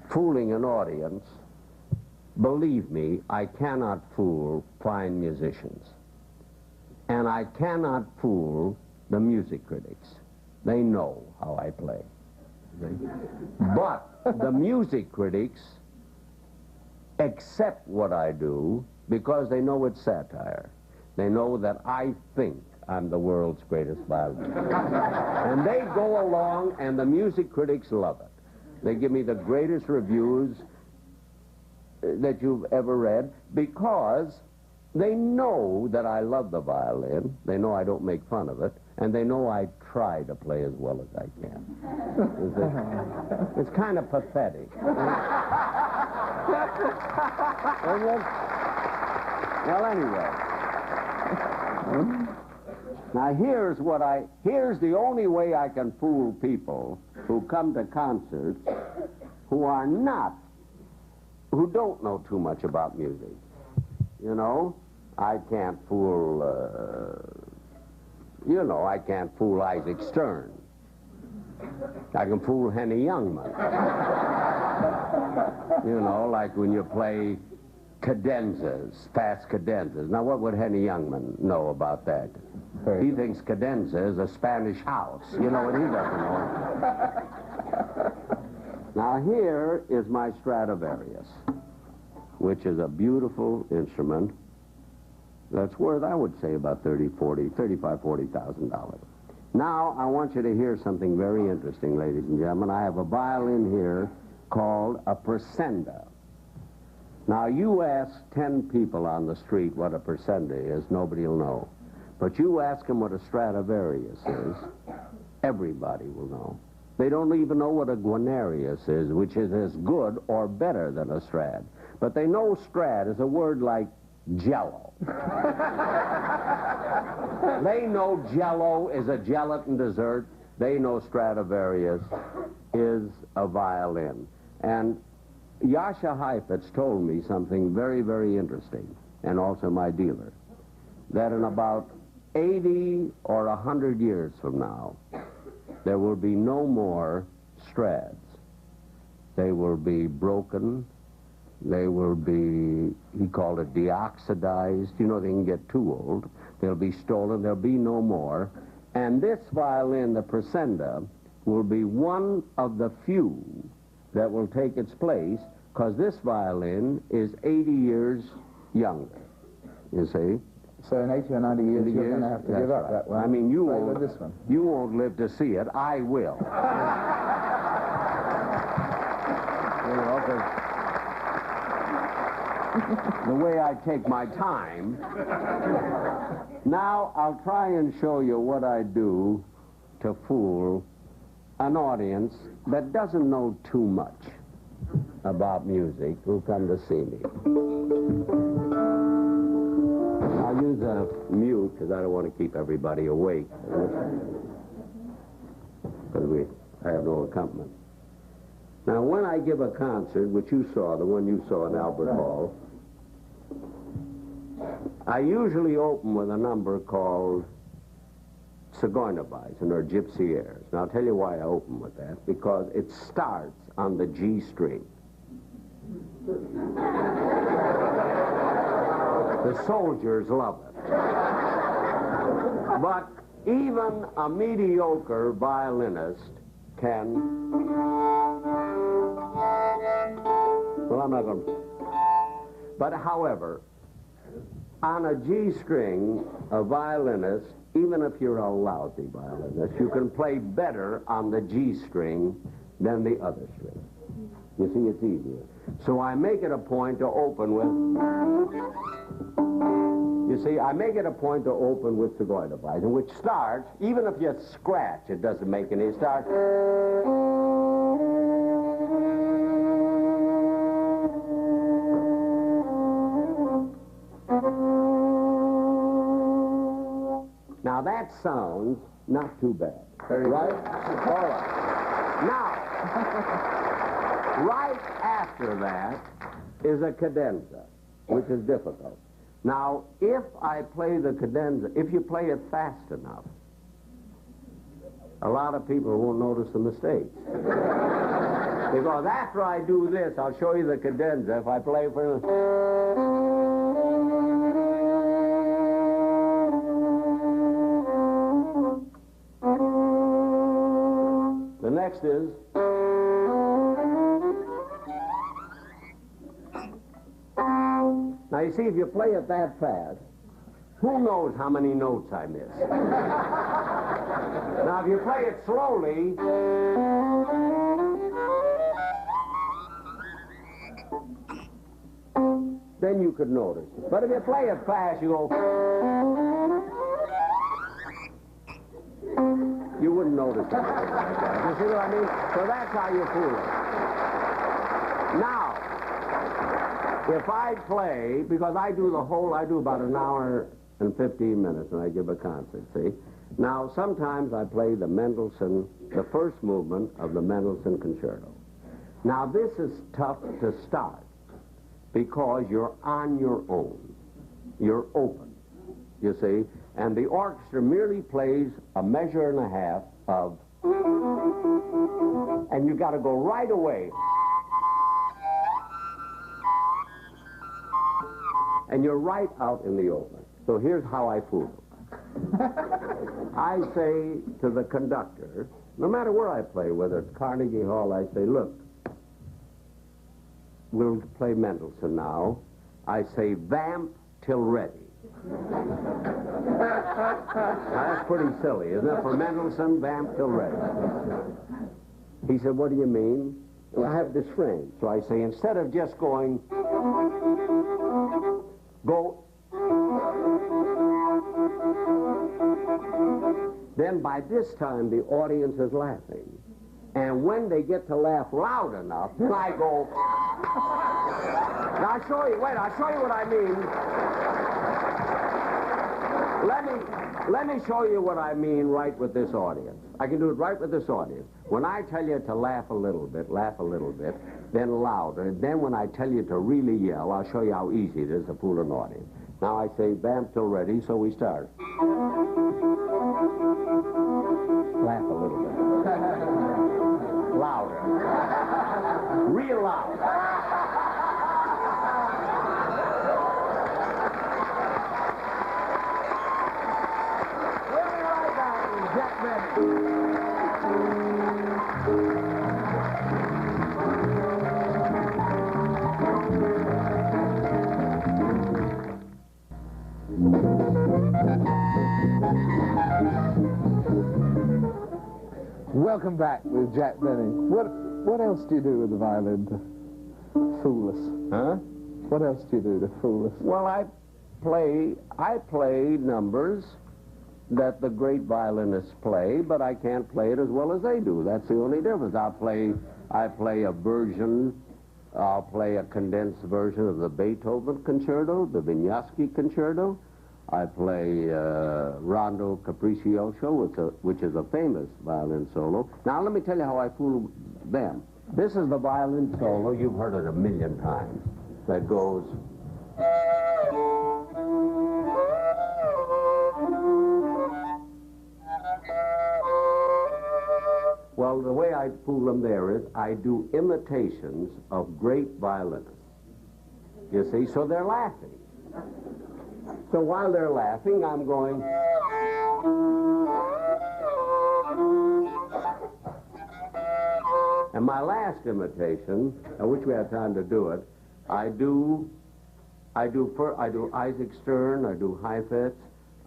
fooling an audience, believe me, I cannot fool fine musicians. And I cannot fool the music critics. They know how I play. But the music critics accept what I do because they know it's satire. They know that I think I'm the world's greatest violinist. And they go along, and the music critics love it. They give me the greatest reviews that you've ever read because they know that I love the violin. They know I don't make fun of it. And they know I try to play as well as I can. It's kind of pathetic. Well, anyway. Now, here's the only way I can fool people who come to concerts who don't know too much about music. You know, I can't fool, I can't fool Isaac Stern. I can fool Henny Youngman. You know, like when you play cadenzas, fast cadenzas. Now, what would Henny Youngman know about that? He thinks cadenza is a Spanish house. You know what he doesn't know? Now, here is my Stradivarius, which is a beautiful instrument that's worth, I would say, about $40,000. Now, I want you to hear something very interesting, ladies and gentlemen. I have a violin here called a Presenda. Now, you ask 10 people on the street what a Presenda is, nobody will know. But you ask them what a Stradivarius is, everybody will know. They don't even know what a Guarnerius is, which is as good or better than a Strad. But they know Strad is a word like Jell-O. They know Jell-O is a gelatin dessert. They know Stradivarius is a violin. And Yasha Heifetz told me something very, very interesting, and also my dealer, that in about 80 or 100 years from now, there will be no more Strads. They will be broken. They will be, he called it deoxidized. You know, they can get too old. They'll be stolen. There'll be no more. And this violin, the Presenda, will be one of the few that will take its place, because this violin is 80 years younger, you see. So in 80 or 90 years, you're going to have to give up that one. I mean, you Play won't live to see it. I will. You know, 'cause the way I take my time. Now, I'll try and show you what I do to fool an audience that doesn't know too much about music who come to see me. I'll use a mute because I don't want to keep everybody awake. Because I have no accompaniment. Now, when I give a concert, which you saw, the one you saw in Albert Hall, I usually open with a number called Sigeunerweisen, or Gypsy Airs. Now, I'll tell you why I open with that. Because it starts on the G string. The soldiers love it. But even a mediocre violinist can... Well, I'm not going to... But, however, on a G string, a violinist, even if you're a lousy violinist, you can play better on the G string than the other string. You see, it's easier. So I make it a point to open with... You see, I make it a point to open with Sigeunerweisen, which starts, even if you scratch, it doesn't make any start. Now that sounds not too bad, right? All right. Now, right after that is a cadenza, which is difficult. Now, if I play the cadenza, if you play it fast enough, a lot of people won't notice the mistakes. Because after I do this, I'll show you the cadenza. If I play for... The next is... Now, you see, if you play it that fast, Who knows how many notes I miss? Now, if you play it slowly, then you could notice it. But if you play it fast, you go... You wouldn't notice it. You see what I mean? So that's how you fool it. Now, if I play, because I do about an hour and 15 minutes when I give a concert, see? Now, sometimes I play the first movement of the Mendelssohn Concerto. Now, this is tough to start because you're on your own. You're open, you see? And the orchestra merely plays a measure and a half of... And you got to go right away. And you're right out in the open. So here's how I fool them. I say to the conductor, no matter where I play, whether it's Carnegie Hall, I say, look, we'll play Mendelssohn now. I say, vamp till ready. Now, that's pretty silly, isn't it? For Mendelssohn, vamp till ready. He said, what do you mean? Well, I have this frame. So I say, instead of just going, go. Then by this time, the audience is laughing. And when they get to laugh loud enough, then I go. Now, I'll show you what I mean. Let me show you what I mean right with this audience. I can do it right with this audience. When I tell you to laugh a little bit, then louder. Then when I tell you to really yell, I'll show you how easy it is to fool an audience. Now I say, vamp till ready, so we start. Laugh a little bit. Louder. Real loud. Welcome back with Jack Benny. What else do you do with the violin to fool us? Huh? What else do you do to fool us? Well, I play numbers that the great violinists play, but I can't play it as well as they do. That's the only difference. I play a version, I'll play a condensed version of the Beethoven Concerto, the Vinyavsky Concerto. I play Rondo Capriccioso, which is a famous violin solo. Now, let me tell you how I fool them. This is the violin solo. You've heard it a million times. That goes... Well, the way I fool them there is I do imitations of great violinists. You see, so they're laughing. So while they're laughing, I'm going... And my last imitation, I wish we had time to do it, I do Isaac Stern, I do Heifetz,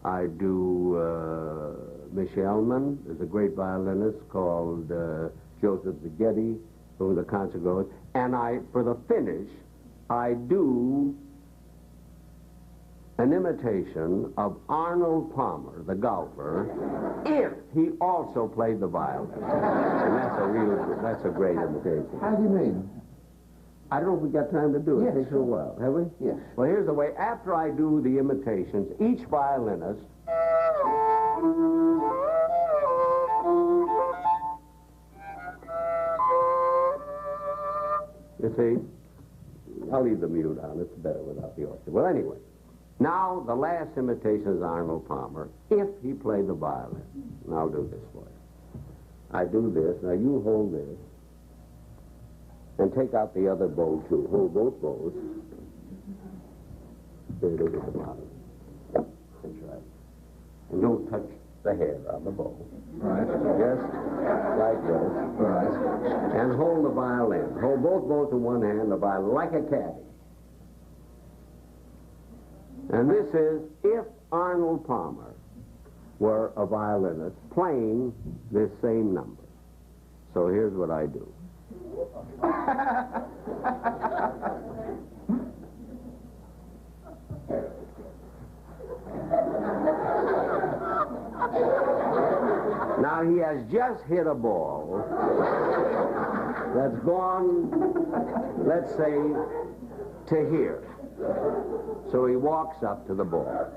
I do Michelman. There's a great violinist called Joseph Szigeti, who the concert goes. And for the finish, I do an imitation of Arnold Palmer, the golfer, if he also played the violin. And that's a great imitation. How do you mean? I don't know if we got time to do it. Yes, It takes a while, have we? Yes. Well, here's the way. After I do the imitations, each violinist you see, I'll leave the mute on. It's better without the orchestra. Well, anyway, now the last imitation is Arnold Palmer, if he played the violin. And I'll do this for you. I do this. Now, you hold this. And take out the other bow, too. Hold both bows. There it is at the bottom. That's right. And don't touch the hair on the bow. Right. Just like this. Right. And hold the violin. Hold both bows in one hand, the violin, like a caddy. And this is if Arnold Palmer were a violinist playing this same number. So here's what I do. Now he has just hit a ball that's gone, let's say, to here. So he walks up to the ball.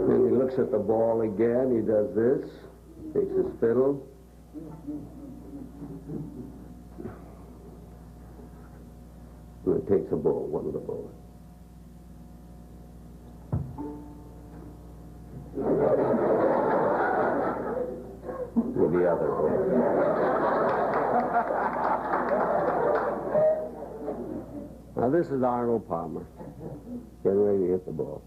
Then he looks at the ball again, he does this, takes his fiddle. And it takes a ball, one of the balls. With the other ball. Now this is Arnold Palmer, getting ready to hit the ball.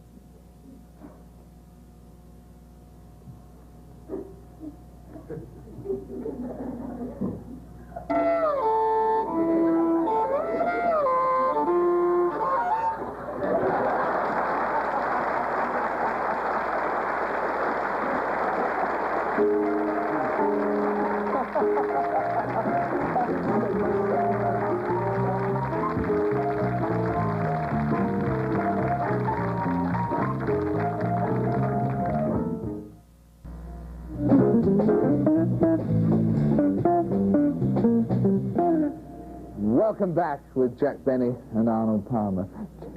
Welcome back with Jack Benny and Arnold Palmer.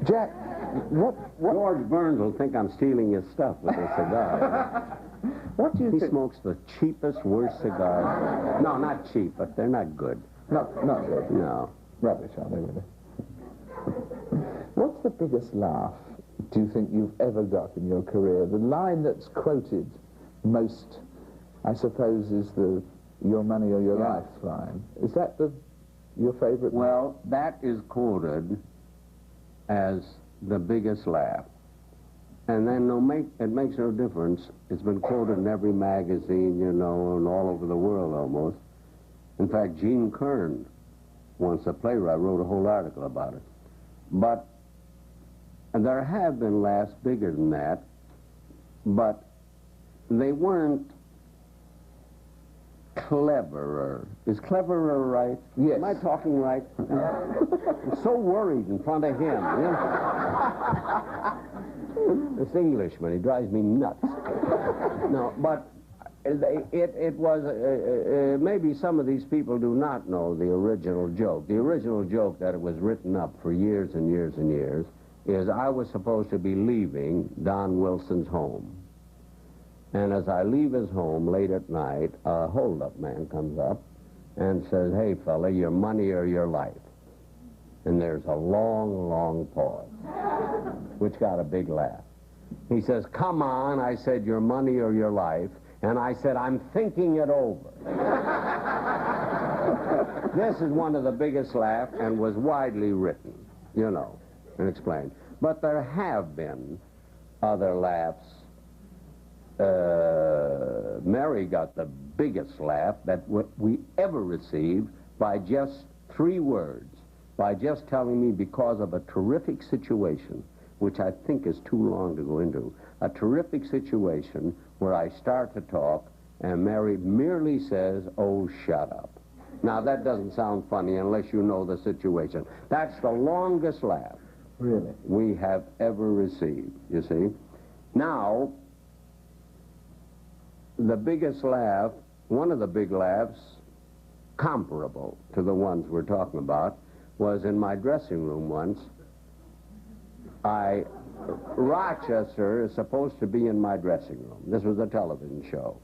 Jack, what... George Burns will think I'm stealing his stuff with a cigar. What do you He think... smokes the cheapest, worst cigars. No, not cheap, but they're not good. Not good. No. Rubbish, are they, really? What's the biggest laugh do you think you've ever got in your career? The line that's quoted most, I suppose, is the "your money or your life" line. Is that your favorite? Well, that is quoted as the biggest laugh. And then it makes no difference. It's been quoted in every magazine, you know, and all over the world almost. In fact, Gene Kern, once a playwright, wrote a whole article about it. But there have been laughs bigger than that, but they weren't cleverer. Is cleverer right? Yes. Am I talking right? I'm so worried in front of him. You know? This Englishman, he drives me nuts. No, but it was, maybe some of these people do not know the original joke. The original joke that it was written up for years and years and years is I was supposed to be leaving Don Wilson's home. And as I leave his home late at night, a hold-up man comes up and says, "Hey, fella, your money or your life?" And there's a long, long pause, which got a big laugh. He says, "Come on," I said, "your money or your life?" And I said, "I'm thinking it over." This is one of the biggest laughs and was widely written, you know, and explained. But there have been other laughs. Mary got the biggest laugh that we ever received by just 3 words, by just telling me because of a terrific situation, which I think is too long to go into, a terrific situation where I start to talk and Mary merely says, "Oh, shut up." Now, that doesn't sound funny unless you know the situation. That's the longest laugh Really? we have ever received, you see. Now, the biggest laugh, one of the big laughs, comparable to the ones we're talking about, was in my dressing room once. Rochester is supposed to be in my dressing room. This was a television show.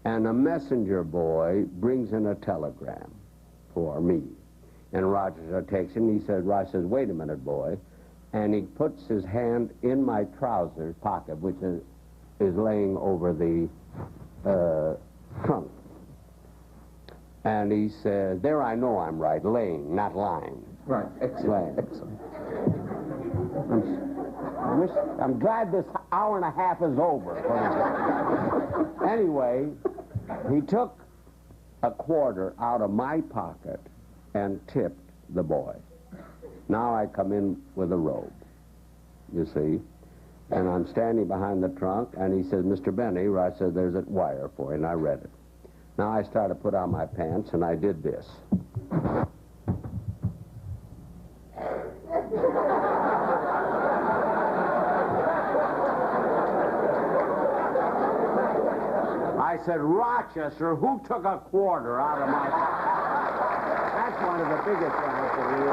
And a messenger boy brings in a telegram for me. And Rochester takes it, and he says, Rochester says, "Wait a minute, boy." and he puts his hand in my trousers pocket, which is laying over the trunk. And he says, there I know I'm right, laying, not lying. Right, excellent, Laying. excellent. I'm glad this hour and a half is over. Anyway, he took a quarter out of my pocket and tipped the boy. Now I come in with a robe, you see, and I'm standing behind the trunk, and he says, Mr. Benny, I said, there's a wire for you, and I read it. Now I started to put on my pants, and I did this. I said, Rochester, who took a quarter out of my pocket? That's one of the biggest ones that we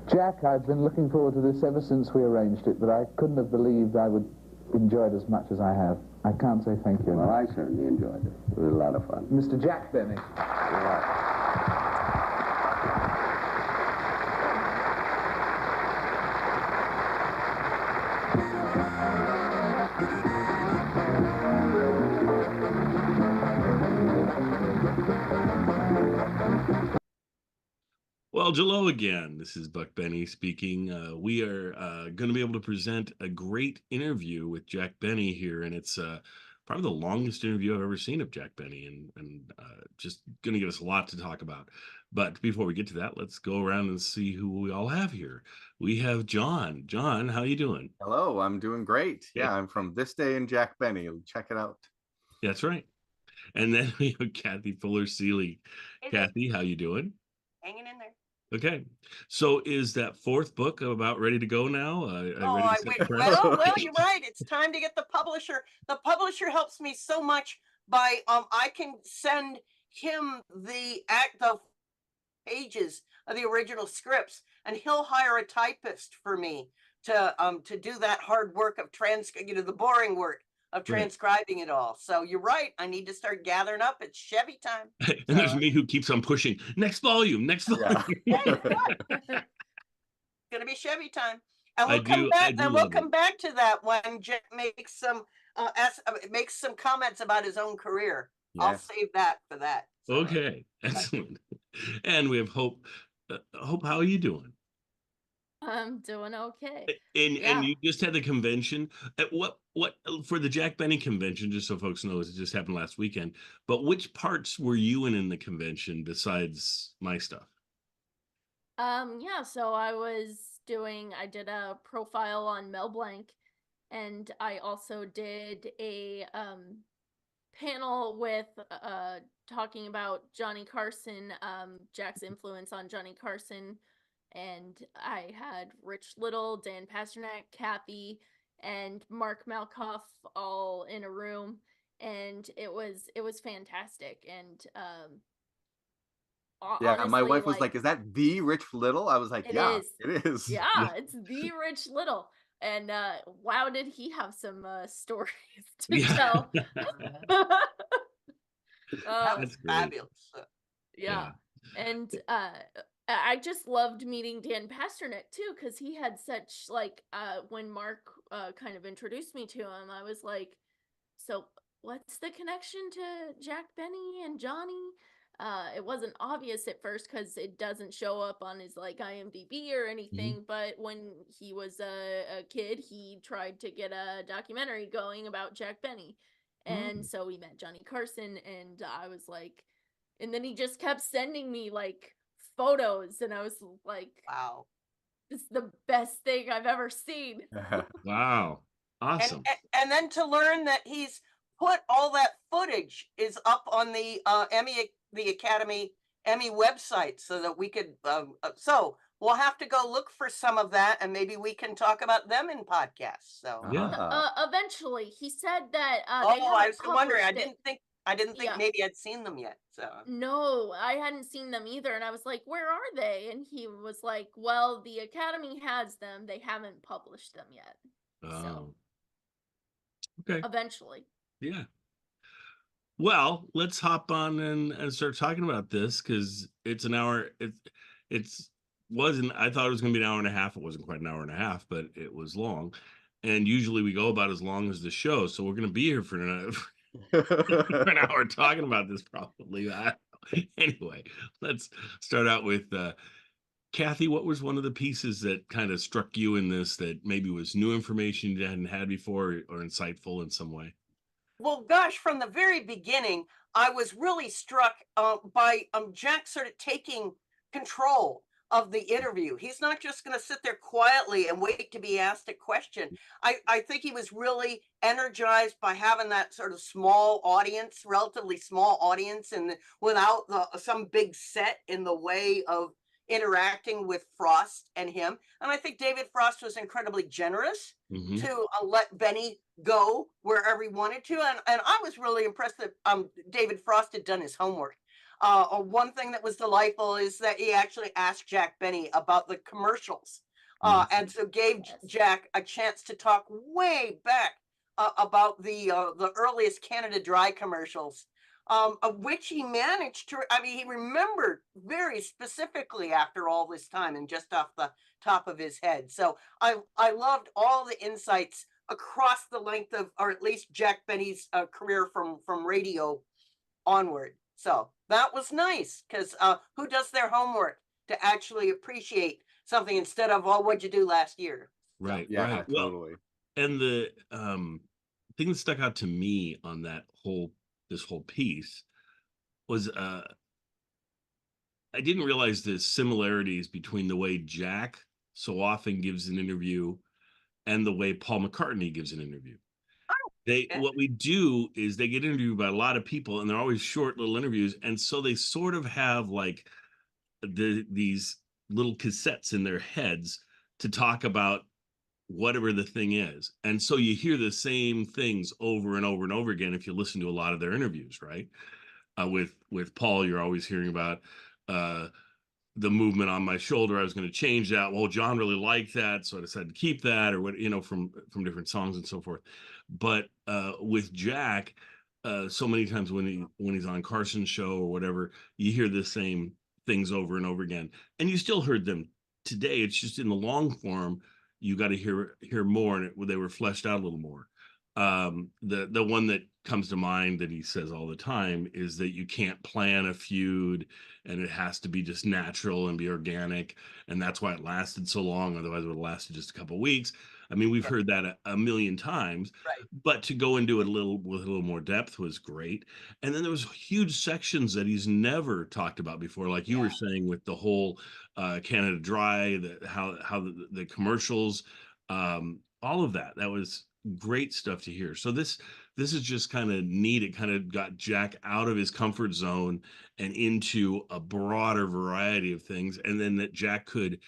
Jack, I've been looking forward to this ever since we arranged it, but I couldn't have believed I would enjoy it as much as I have. I can't say thank you. Well, I certainly enjoyed it. It was a lot of fun. Mr. Jack Benny. Well, hello again. This is Buck Benny speaking. We are going to be able to present a great interview with Jack Benny here, and it's probably the longest interview I've ever seen of Jack Benny, and just going to give us a lot to talk about. But before we get to that, let's go around and see who we all have here. We have John. John, how you doing? Hello, I'm doing great. Yeah, I'm from This Day in Jack Benny. Check it out. That's right. And then we have Kathy Fuller-Seeley. Hey, Kathy, how you doing? hanging in there. Okay, so is that fourth book about ready to go now? Ready to set press? Well, you're right. It's time to get the publisher. The publisher helps me so much by I can send him the pages of the original scripts, and he'll hire a typist for me to do that hard work of the boring work of transcribing it all. So you're right. I need to start gathering up. It's Chevy time. And there's me who keeps on pushing. Next volume, next volume. Yeah. It's gonna be Chevy time, and we'll come back. And we'll come back to that when Jack makes some comments about his own career. Yes. I'll save that for that. So. Okay, excellent. And we have Hope. Hope, how are you doing? I'm doing okay. And you just had the convention. What for the Jack Benny convention? Just so folks know, it just happened last weekend. But which parts were you in the convention besides my stuff? So I did a profile on Mel Blanc, and I also did a panel with talking about Johnny Carson, Jack's influence on Johnny Carson. And I had Rich Little, Dan Pasternak, Kathy, and Mark Malkoff all in a room, and it was fantastic. And yeah, honestly, my wife was like, "Is that the Rich Little?" I was like, "Yeah, it is." Yeah, it's the Rich Little. And wow, did he have some stories to tell? That's fabulous. Yeah. And I just loved meeting Dan Pasternak too, because he had such when Mark kind of introduced me to him, I was like, so what's the connection to Jack Benny and Johnny? It wasn't obvious at first because it doesn't show up on his IMDb or anything, but when he was a kid, he tried to get a documentary going about Jack Benny. And so we met Johnny Carson, and I was like, and then he just kept sending me photos, and I was like, wow, this is the best thing I've ever seen. Wow, awesome. And then to learn that he's put all that footage is up on the Academy Emmy website, so that we could so we'll have to go look for some of that, and maybe we can talk about them in podcasts. So eventually he said that I was wondering, I didn't think I didn't think Yeah. maybe I'd seen them yet. So No, I hadn't seen them either, and I was like, "Where are they?" And he was like, "Well, the Academy has them. They haven't published them yet. So, Oh, okay. eventually." Yeah. Well, let's hop on and start talking about this because it's an hour. It's wasn't. I thought it was going to be an hour and a half. It wasn't quite an hour and a half, but it was long. And usually we go about as long as the show, so we're going to be here for an hour talking about this probably. Anyway, let's start out with Kathy. What was one of the pieces that kind of struck you in this that maybe was new information you hadn't had before or insightful in some way? well, gosh, from the very beginning, I was really struck by Jack sort of taking control of the interview. He's not just going to sit there quietly and wait to be asked a question. I think he was really energized by having that sort of small audience, relatively small audience, and without some big set in the way of interacting with Frost and him. And I think David Frost was incredibly generous Hmm. to let Benny go wherever he wanted to. And I was really impressed that David Frost had done his homework. One thing that was delightful is that he actually asked Jack Benny about the commercials, and so gave Yes. Jack a chance to talk way back about the earliest Canada Dry commercials, of which he managed to. I mean, he remembered very specifically after all this time and just off the top of his head. So I loved all the insights across the length of, or at least Jack Benny's career from radio onward. So that was nice because who does their homework to actually appreciate something instead of, oh, what'd you do last year? So Right, Yeah, right. Well, totally. and the thing that stuck out to me on this whole piece was I didn't realize the similarities between the way Jack so often gives an interview and the way Paul McCartney gives an interview. They yeah, What we do is they get interviewed by a lot of people and they're always short little interviews, and so they sort of have like these little cassettes in their heads to talk about whatever the thing is. And so you hear the same things over and over and over again if you listen to a lot of their interviews, right? With Paul, you're always hearing about uh, the movement on my shoulder. I was going to change that. Well, John really liked that, so I decided to keep that, or what, from different songs and so forth. But with Jack, so many times when he's on Carson's show or whatever, you hear the same things over and over again, and you still heard them today. It's just in the long form. You got to hear more, and they were fleshed out a little more. The one that comes to mind that he says all the time is that you can't plan a feud and it has to be just natural and be organic, and that's why it lasted so long. Otherwise it would have lasted just a couple of weeks. I mean, we've yeah, heard that a million times, right. but to go into it a little with a little more depth was great. And then there was huge sections that he's never talked about before, like you were Yeah. saying with the whole Canada Dry, how the commercials, all of that was great stuff to hear. So this is just kind of neat. It kind of got Jack out of his comfort zone and into a broader variety of things, and then that Jack could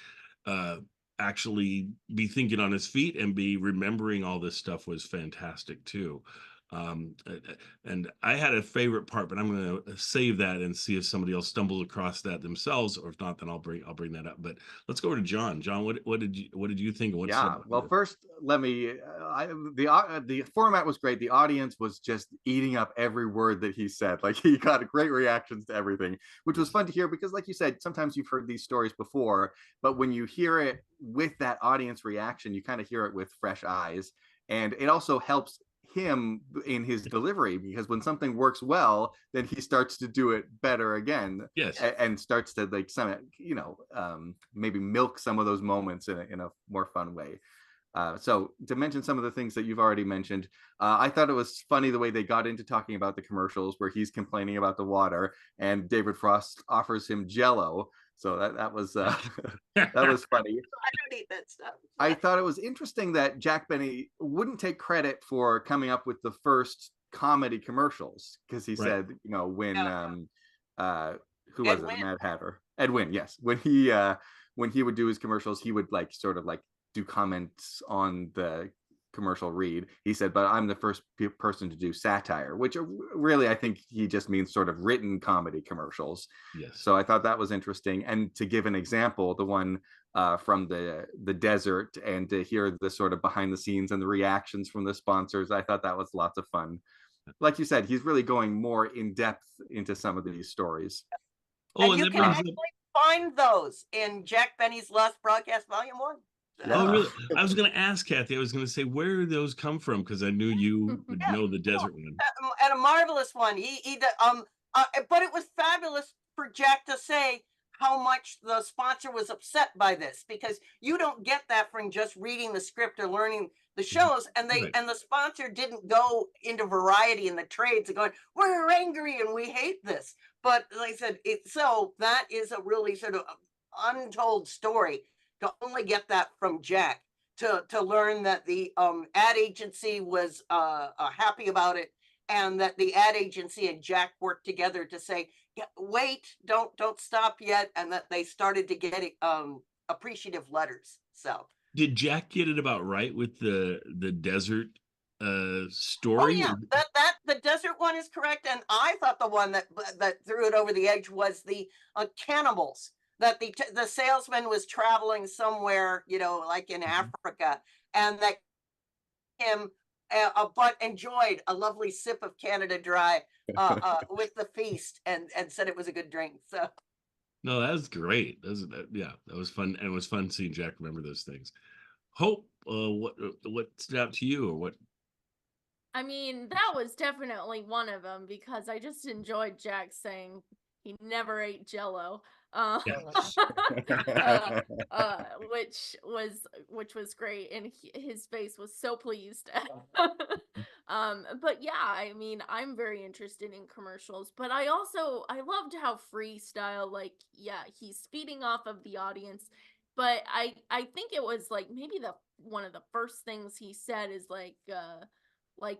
uh, actually be thinking on his feet and be remembering all this stuff was fantastic too. And I had a favorite part, but I'm going to save that and see if somebody else stumbles across that themselves, or if not, then I'll bring that up. But let's go over to John. John, what did you think? And what's Yeah. Well, first, let me. The format was great. The audience was just eating up every word that he said. Like, he got great reactions to everything, which was fun to hear because, like you said, sometimes you've heard these stories before, but when you hear it with that audience reaction, you kind of hear it with fresh eyes, and it also helps him in his delivery because when something works well, then he starts to do it better again, Yes. and starts to like maybe milk some of those moments in a more fun way. So to mention some of the things that you've already mentioned, I thought it was funny the way they got into talking about the commercials where he's complaining about the water and David Frost offers him Jello. So that was that was funny. I don't eat that stuff. I thought it was interesting that Jack Benny wouldn't take credit for coming up with the first comedy commercials because he Right. said, when Yeah. who Ed was it? Wynn. Mad Hatter. Ed Wynn, yes. When he would do his commercials, he would like sort of like do comments on the commercial read. He said, but I'm the first person to do satire, which really I think he just means sort of written comedy commercials. Yes. So I thought that was interesting. And to give an example, the one from the desert, and to hear the sort of behind the scenes and the reactions from the sponsors, I thought that was lots of fun. Like you said, he's really going more in depth into some of these stories. Oh, and you that can brings actually up. find those in Jack Benny's Last Broadcast, Volume 1. Oh, Yeah. really? I was going to ask Kathy. I was going to say, where did those come from? Because I knew you would Yeah. know the desert one. And a marvelous one. But it was fabulous for Jack to say how much the sponsor was upset by this, because you don't get that from just reading the script or learning the shows. And Right. the sponsor didn't go into variety in the trades and going, we're angry and we hate this. But like I said, so that is a really sort of untold story, to only get that from Jack, to learn that the ad agency was happy about it, and that the ad agency and Jack worked together to say, yeah, wait, don't stop yet, and that they started to get appreciative letters. So Did Jack get it about right with the desert oh story? yeah, that the desert one is correct, and I thought the one that threw it over the edge was the cannibals. That the salesman was traveling somewhere, like in Africa, and that him but enjoyed a lovely sip of Canada Dry with the feast, and said it was a good drink. So No, that was great. Yeah, that was fun, and it was fun seeing Jack remember those things. Hope, what stood out to you, or what? I mean, that was definitely one of them, because I just enjoyed Jack saying he never ate Jello, Yeah. uh, which was great, and his face was so pleased. But yeah, I mean, I'm very interested in commercials, but I loved how freestyle, like, yeah, he's feeding off of the audience, but I think it was like maybe the one of the first things he said is like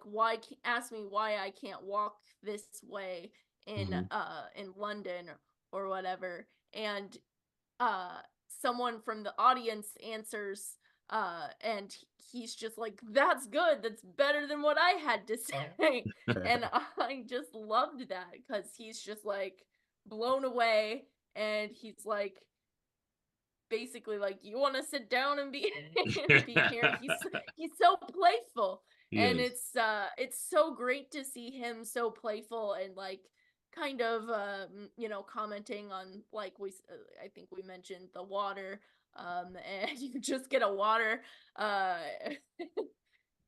why ask me why I can't walk this way Mhm. in London, or whatever, and someone from the audience answers, and he's just like, that's good, that's better than what I had to say. And I just loved that, because he's just like blown away, and he's like basically like, you want to sit down and be be here. He's so playful, He and is. it's so great to see him so playful, and like kind of commenting on, like, I think we mentioned the water, and you just get a water, uh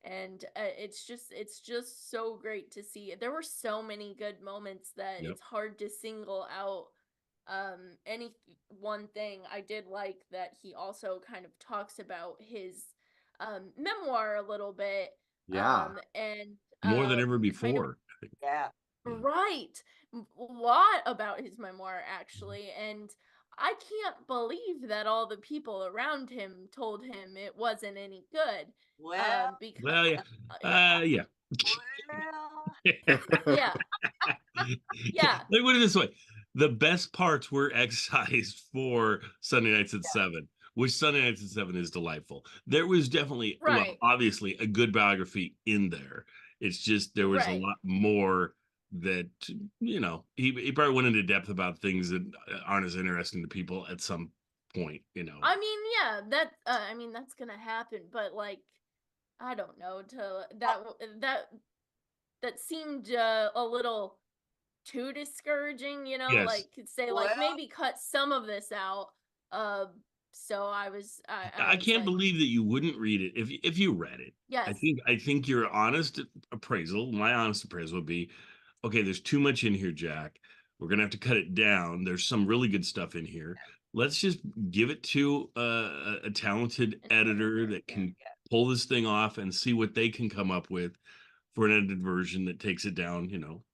and it's just so great to see. There were so many good moments that Yep. it's hard to single out any one thing. I did like that he also kind of talks about his memoir a little bit, Yeah. and More than ever kind of before. yeah, Yeah. right, a lot about his memoir, actually, and I can't believe that all the people around him told him it wasn't any good, well, because Well, yeah. Yeah. yeah, yeah, Let me put it this way. The best parts were excised for Sunday Nights at 7, which Sunday Nights at 7 is delightful. There was definitely, well, right, obviously a good biography in there. It's just there was a right. lot more that, he probably went into depth about things that aren't as interesting to people at some point. I mean, yeah, I mean, that's gonna happen, but like, I don't know, to that seemed a little too discouraging, Yes. like, could say like well, maybe cut some of this out. Uh, so I I was can't like, believe that you wouldn't read it if you read it. I yes, think I think your honest appraisal, my honest appraisal would be, okay, there's too much in here, Jack. We're gonna have to cut it down. There's some really good stuff in here. Let's just give it to a talented an editor editor, that can pull this thing off and see what they can come up with for an edited version that takes it down,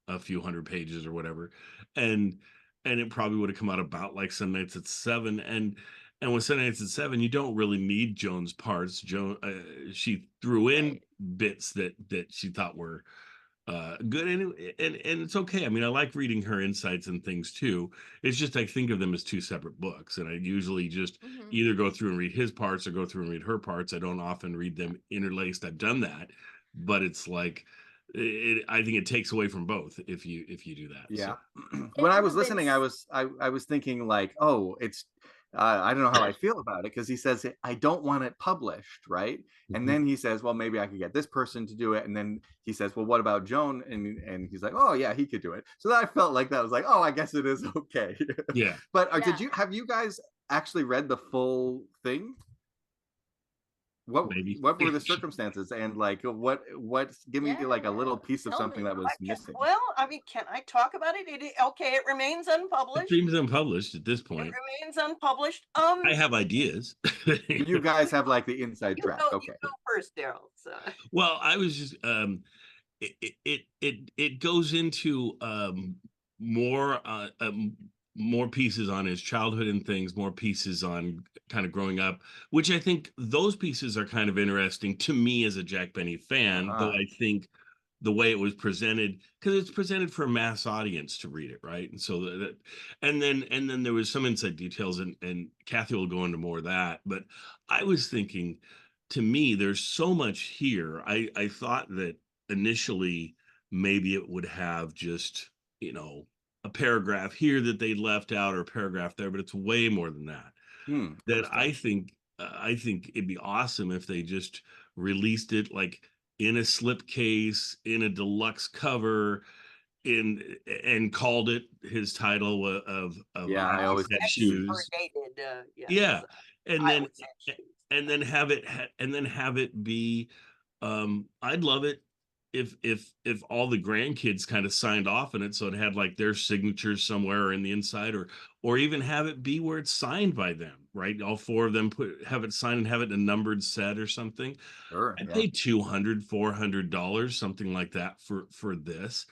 a few hundred pages or whatever. And it probably would have come out about like Sunday Nights at 7. And with Sunday Nights at 7, you don't really need Joan's parts. She threw in right, bits that she thought were good, and it's okay. I mean, I like reading her insights and things too. It's just I think of them as two separate books, and I usually just Mhm. either go through and read his parts or go through and read her parts. I don't often read them interlaced. I've done that, but it's like I think it takes away from both if you do that. Yeah. So When It I would was have been listening, I was thinking like, oh, it's I don't know how I feel about it because he says I don't want it published, right? And Mhm. then he says, well, maybe I could get this person to do it. And then he says, well, what about Joan? And he's like, oh yeah, he could do it. So I felt like that was like, oh, I guess it is okay. Yeah, But Yeah. have you guys actually read the full thing? maybe. What were the circumstances and like what give me Yeah. like a little piece of Tell something me. that was missing? Well, I mean, can I talk about it? Okay, it remains It unpublished. seems unpublished at this It point. remains unpublished. I have ideas. You guys have like the inside You track. go. You Okay. go first, Daryl. So. Well, I was just it goes into more more pieces on his childhood and things, more pieces on kind of growing up, which I think those pieces are kind of interesting to me as a Jack Benny fan, though Uh-huh. I think the way it was presented, because it's presented for a mass audience to read it, right? And so and then there was some inside details, and Kathy will go into more of that, but I was thinking, to me, there's so much here. I thought that initially maybe it would have just, a paragraph here that they left out or a paragraph there, but it's way more than that. That Interesting. I think it'd be awesome if they just released it like in a slipcase, in a deluxe cover, in and called it his title of Yeah, I I Always always Had had shoes. Shoes. Extradated, Yeah, yes. and I then always had shoes. and then have it be, I'd love it if all the grandkids kind of signed off on it, so it had like their signatures somewhere in the inside, or even have it be where it's signed by them, right? All four of them have it signed and have it in a numbered set or something. Sure, I yeah. paid $200, $400, something like that for this,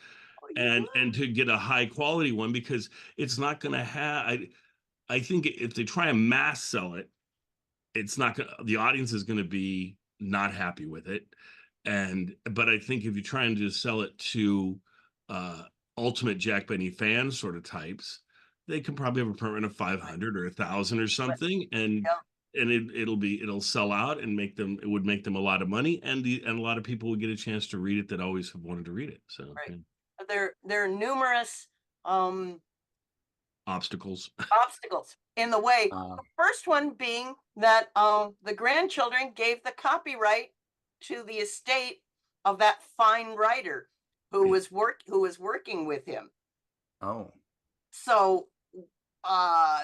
Oh, you and would? to get a high quality one, because it's not going to have. I think if they try and mass sell it, it's not going to, the audience is going to be not happy with it. But I think if you try and just sell it to uh ultimate Jack Benny fans sort of types, they can probably have a permit of 500 or 1,000 or But, something, yeah, and it'll sell out and it would make them a lot of money, and a lot of people would get a chance to read it that always have wanted to read it. So right. yeah. There are numerous um Obstacles. obstacles in the way. Uh, The first one being that the grandchildren gave the copyright to the estate of that fine writer who was working with him. oh. So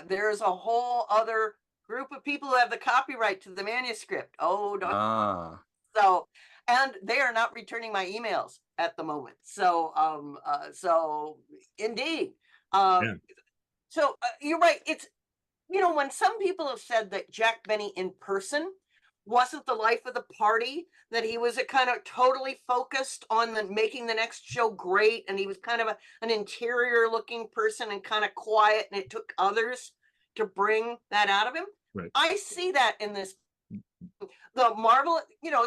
there's a whole other group of people who have the copyright to the manuscript. Oh, don't. Ah. So, and they are not returning my emails at the moment. So indeed. Yeah. You're right. It's, when some people have said that Jack Benny in person wasn't the life of the party, that he was a kind of totally focused on making the next show great, and he was kind of an interior looking person and kind of quiet, and it took others to bring that out of him. Right. I see that in this, the Marvel,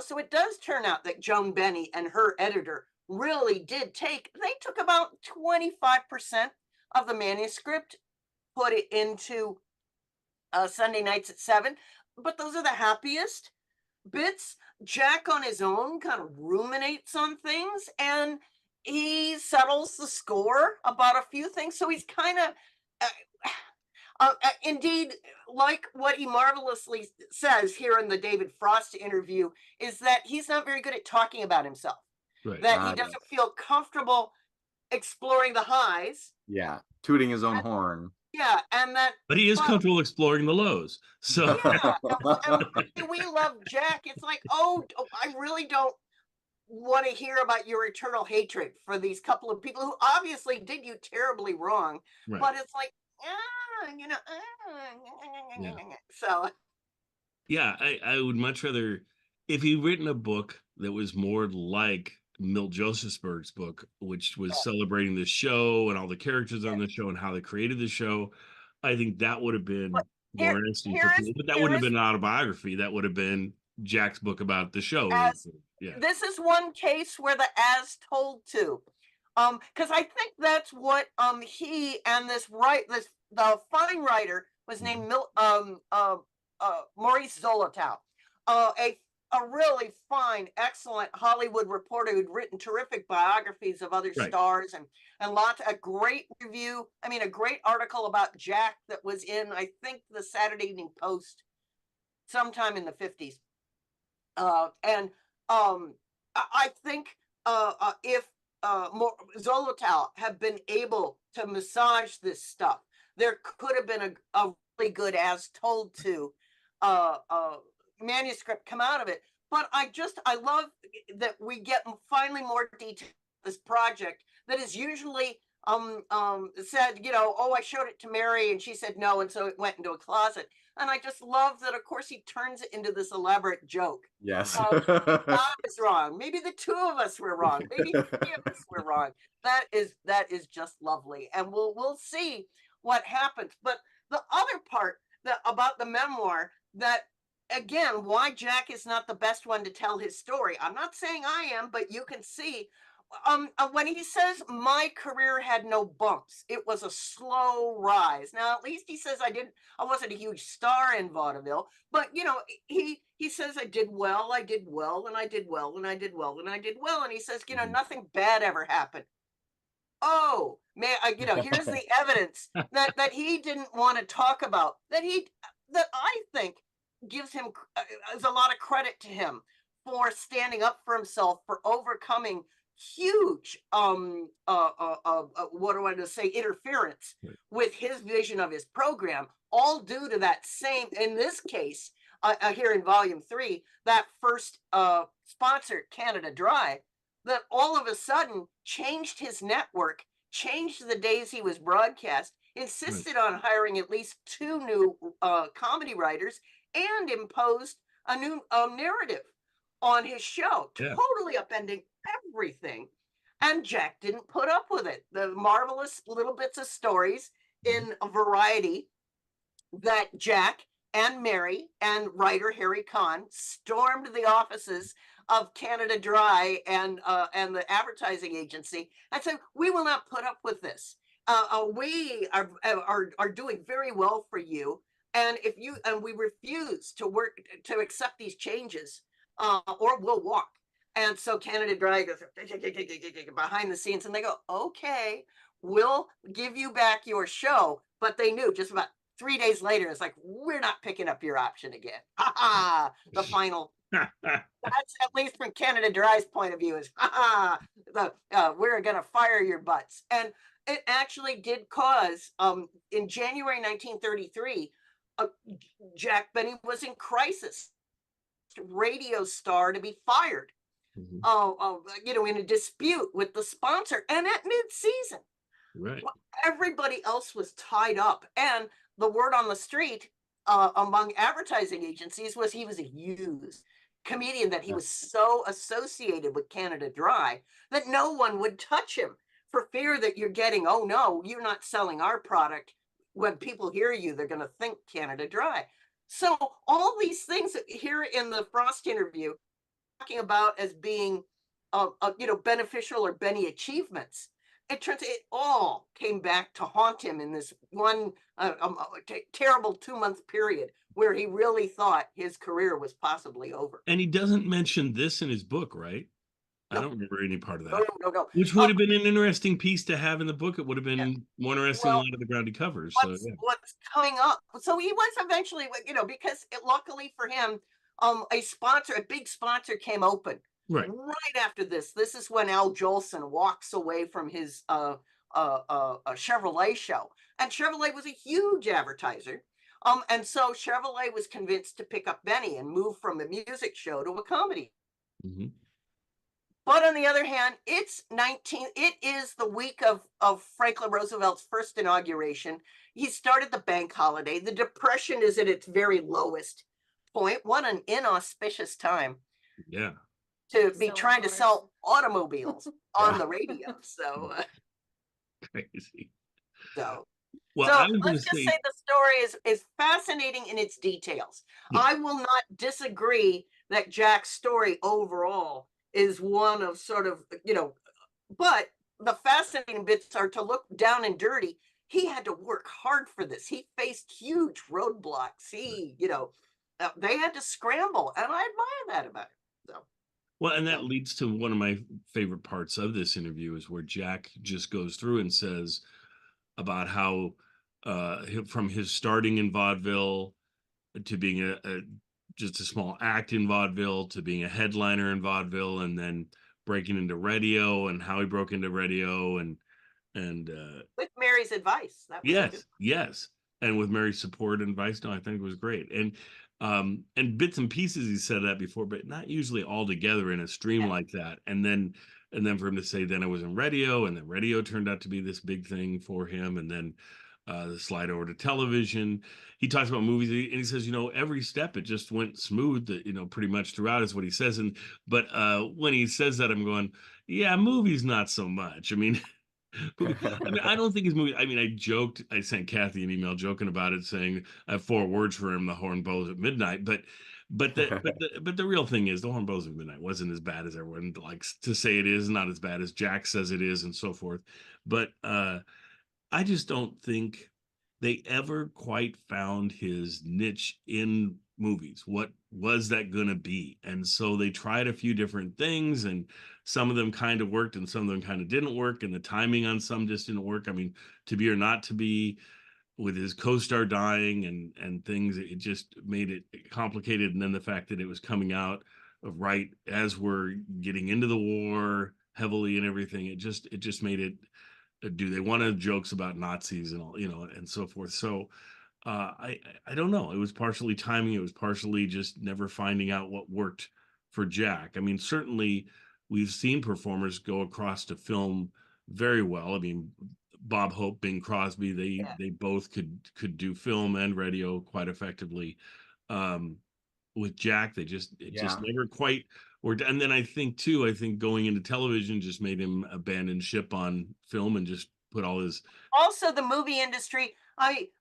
so it does turn out that Joan Benny and her editor really they took about 25% of the manuscript, put it into Sunday nights at 7. But those are the happiest bits. Jack on his own kind of ruminates on things, and he settles the score about a few things. So he's kind of, indeed, like what he marvelously says here in the David Frost interview, is that he's not very good at talking about himself, Right. that he Yes. doesn't feel comfortable exploring the highs. Yeah. Tooting his own horn. Yeah, and that. But he is But comfortable exploring the lows. So yeah, and we love Jack. It's like, I really don't want to hear about your eternal hatred for these couple of people who obviously did you terribly wrong. right. But it's like, Yeah. so Yeah, I would much rather, if he'd written a book that was more like Milt Josephsberg's book, which was celebrating the show and all the characters on the show and how they created the show. I think that would have been but more here interesting for here is people, but that here wouldn't have is been an autobiography. That would have been Jack's book about the show. as Yeah. This is one case where the as told to, because I think that's what he and the fine writer was named Maurice Zolotow, a really fine, excellent Hollywood reporter who'd written terrific biographies of other Right. stars and a great review. I mean, a great article about Jack that was in, I think, the Saturday Evening Post sometime in the 50s. And I think if Zolotow had been able to massage this stuff, there could have been a really good as told to manuscript come out of it. But I love that we get finally more detail on this project that is usually said, oh, I showed it to Mary and she said no, and so it went into a closet. And I just love that, of course, he turns it into this elaborate joke. Yes. I was wrong. Maybe the two of us were wrong. Maybe three of us were wrong. That is just lovely, and we'll see what happens. But the other part about the memoir, that again, why Jack is not the best one to tell his story. I'm not saying I am, but you can see when he says my career had no bumps, it was a slow rise. Now, at least he says I wasn't a huge star in vaudeville, but he says I did well, and I did well, and I did well, and I did well, and he says, nothing bad ever happened. Oh man, here's the evidence that he didn't want to talk about, that I think gives him is a lot of credit to him for standing up for himself, for overcoming huge what do I want to say, interference with his vision of his program, all due to that same, in this case, here in volume 3, that first sponsor, Canada Dry, that all of a sudden changed his network, changed the days he was broadcast, insisted on hiring at least 2 new comedy writers, and imposed a new narrative on his show, totally upending everything. And Jack didn't put up with it. The marvelous little bits of stories in a variety that Jack and Mary and writer Harry Kahn stormed the offices of Canada Dry and the advertising agency and said, we will not put up with this. We are doing very well for you. And we refuse to accept these changes, or we'll walk. And so Canada Dry goes behind the scenes and they go, okay, we'll give you back your show. But they knew just about 3 days later, it's like, we're not picking up your option again. The final. That's, at least from Canada Dry's point of view, is we're going to fire your butts. And it actually did cause, in January 1933, Jack Benny was in crisis. Radio star to be fired. In a dispute with the sponsor, and at mid-season. Right. Everybody else was tied up, and the word on the street among advertising agencies was he was a used comedian, that he was so associated with Canada Dry that no one would touch him for fear that you're getting, oh no, you're not selling our product. When people hear you, they're going to think Canada Dry. So all these things here in the Frost interview, talking about as being, beneficial or Benny achievements, it turns it all came back to haunt him in this one terrible 2-month period where he really thought his career was possibly over. And he doesn't mention this in his book, right? No. I don't remember any part of that. No. Which would have been an interesting piece to have in the book. It would have been more interesting than a lot of the ground he covers. What's coming up? So he was eventually, because luckily for him, a big sponsor came open right after this. This is when Al Jolson walks away from his Chevrolet show, and Chevrolet was a huge advertiser. And so Chevrolet was convinced to pick up Benny and move from a music show to a comedy. Mm-hmm. But on the other hand, it is the week of Franklin Roosevelt's first inauguration. He started the bank holiday. The Depression is at its very lowest point. What an inauspicious time. Yeah. To be trying to sell automobiles on the radio. So crazy. So well, let's just say the story is fascinating in its details. Yeah. I will not disagree that Jack's story overall is one of sort of, but the fascinating bits are to look down and dirty. He had to work hard for this. He faced huge roadblocks. They had to scramble, and I admire that about him. So, Well, and that so leads to one of my favorite parts of this interview is where Jack just goes through and says about how from his starting in vaudeville to being just a small act in vaudeville to being a headliner in vaudeville and then breaking into radio and how he broke into radio and with Mary's advice, that was a good. yes, and with Mary's support and advice, no, I think it was great. And bits and pieces he said that before, but not usually all together in a stream Yeah. like that. And then for him to say, then I was in radio, and then radio turned out to be this big thing for him, and then the slide over to television. He talks about movies, and he says, every step it just went smooth, pretty much throughout is what he says. But when he says that, I'm going, yeah, movies not so much. I mean, I don't think his movie. I mean, I sent Kathy an email joking about it, saying I have 4 words for him: the horn blows at midnight. But the real thing is, the horn blows at midnight wasn't as bad as everyone likes to say it is. Not as bad as Jack says it is, and so forth. But I just don't think they ever quite found his niche in movies. What was that going to be? And so they tried a few different things, and some of them kind of worked and some of them kind of didn't work. And the timing on some just didn't work. I mean, To Be or Not to Be, with his co-star dying and things, it just made it complicated. And then the fact that it was coming out of right as we're getting into the war heavily and everything, it just made it, do they want to jokes about Nazis and all, and so forth. So I don't know. It was partially timing. It was partially just never finding out what worked for Jack. I mean, certainly we've seen performers go across to film very well. I mean, Bob Hope, Bing Crosby, Yeah. they both could do film and radio quite effectively. Um, with Jack, just Yeah. never quite worked. And then I think going into television just made him abandon ship on film and just put all his. Also, the movie industry,